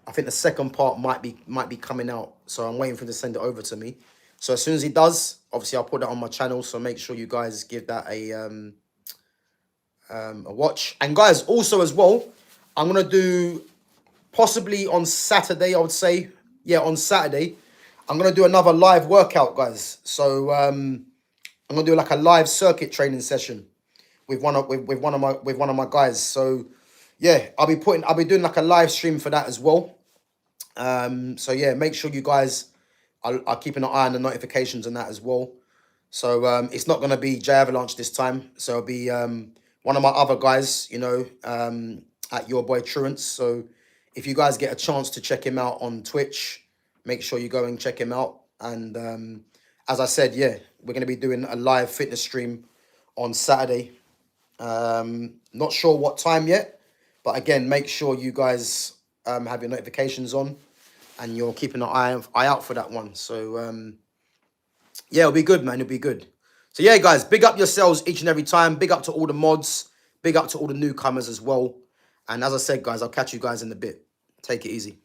I think the second part might be coming out. So I'm waiting for him to send it over to me. So as soon as he does, obviously I'll put that on my channel. So make sure you guys give that a watch. And guys, also as well, I'm gonna do possibly on Saturday. I would say, yeah, on Saturday, I'm gonna do another live workout, guys. So I'm gonna do like a live circuit training session with one of my guys. So yeah, I'll be doing like a live stream for that as well. So yeah, make sure you guys are keeping an eye on the notifications and that as well. So it's not gonna be J Avalanche this time. So it'll be one of my other guys, at Your Boy Truance. So if you guys get a chance to check him out on Twitch, make sure you go and check him out. And as I said, yeah, we're gonna be doing a live fitness stream on Saturday. Not sure what time yet, but again, make sure you guys have your notifications on and you're keeping an eye out for that one. So yeah, it'll be good, man. It'll be good. So yeah, guys, big up yourselves each and every time. Big up to all the mods. Big up to all the newcomers as well. And as I said, guys, I'll catch you guys in a bit. Take it easy.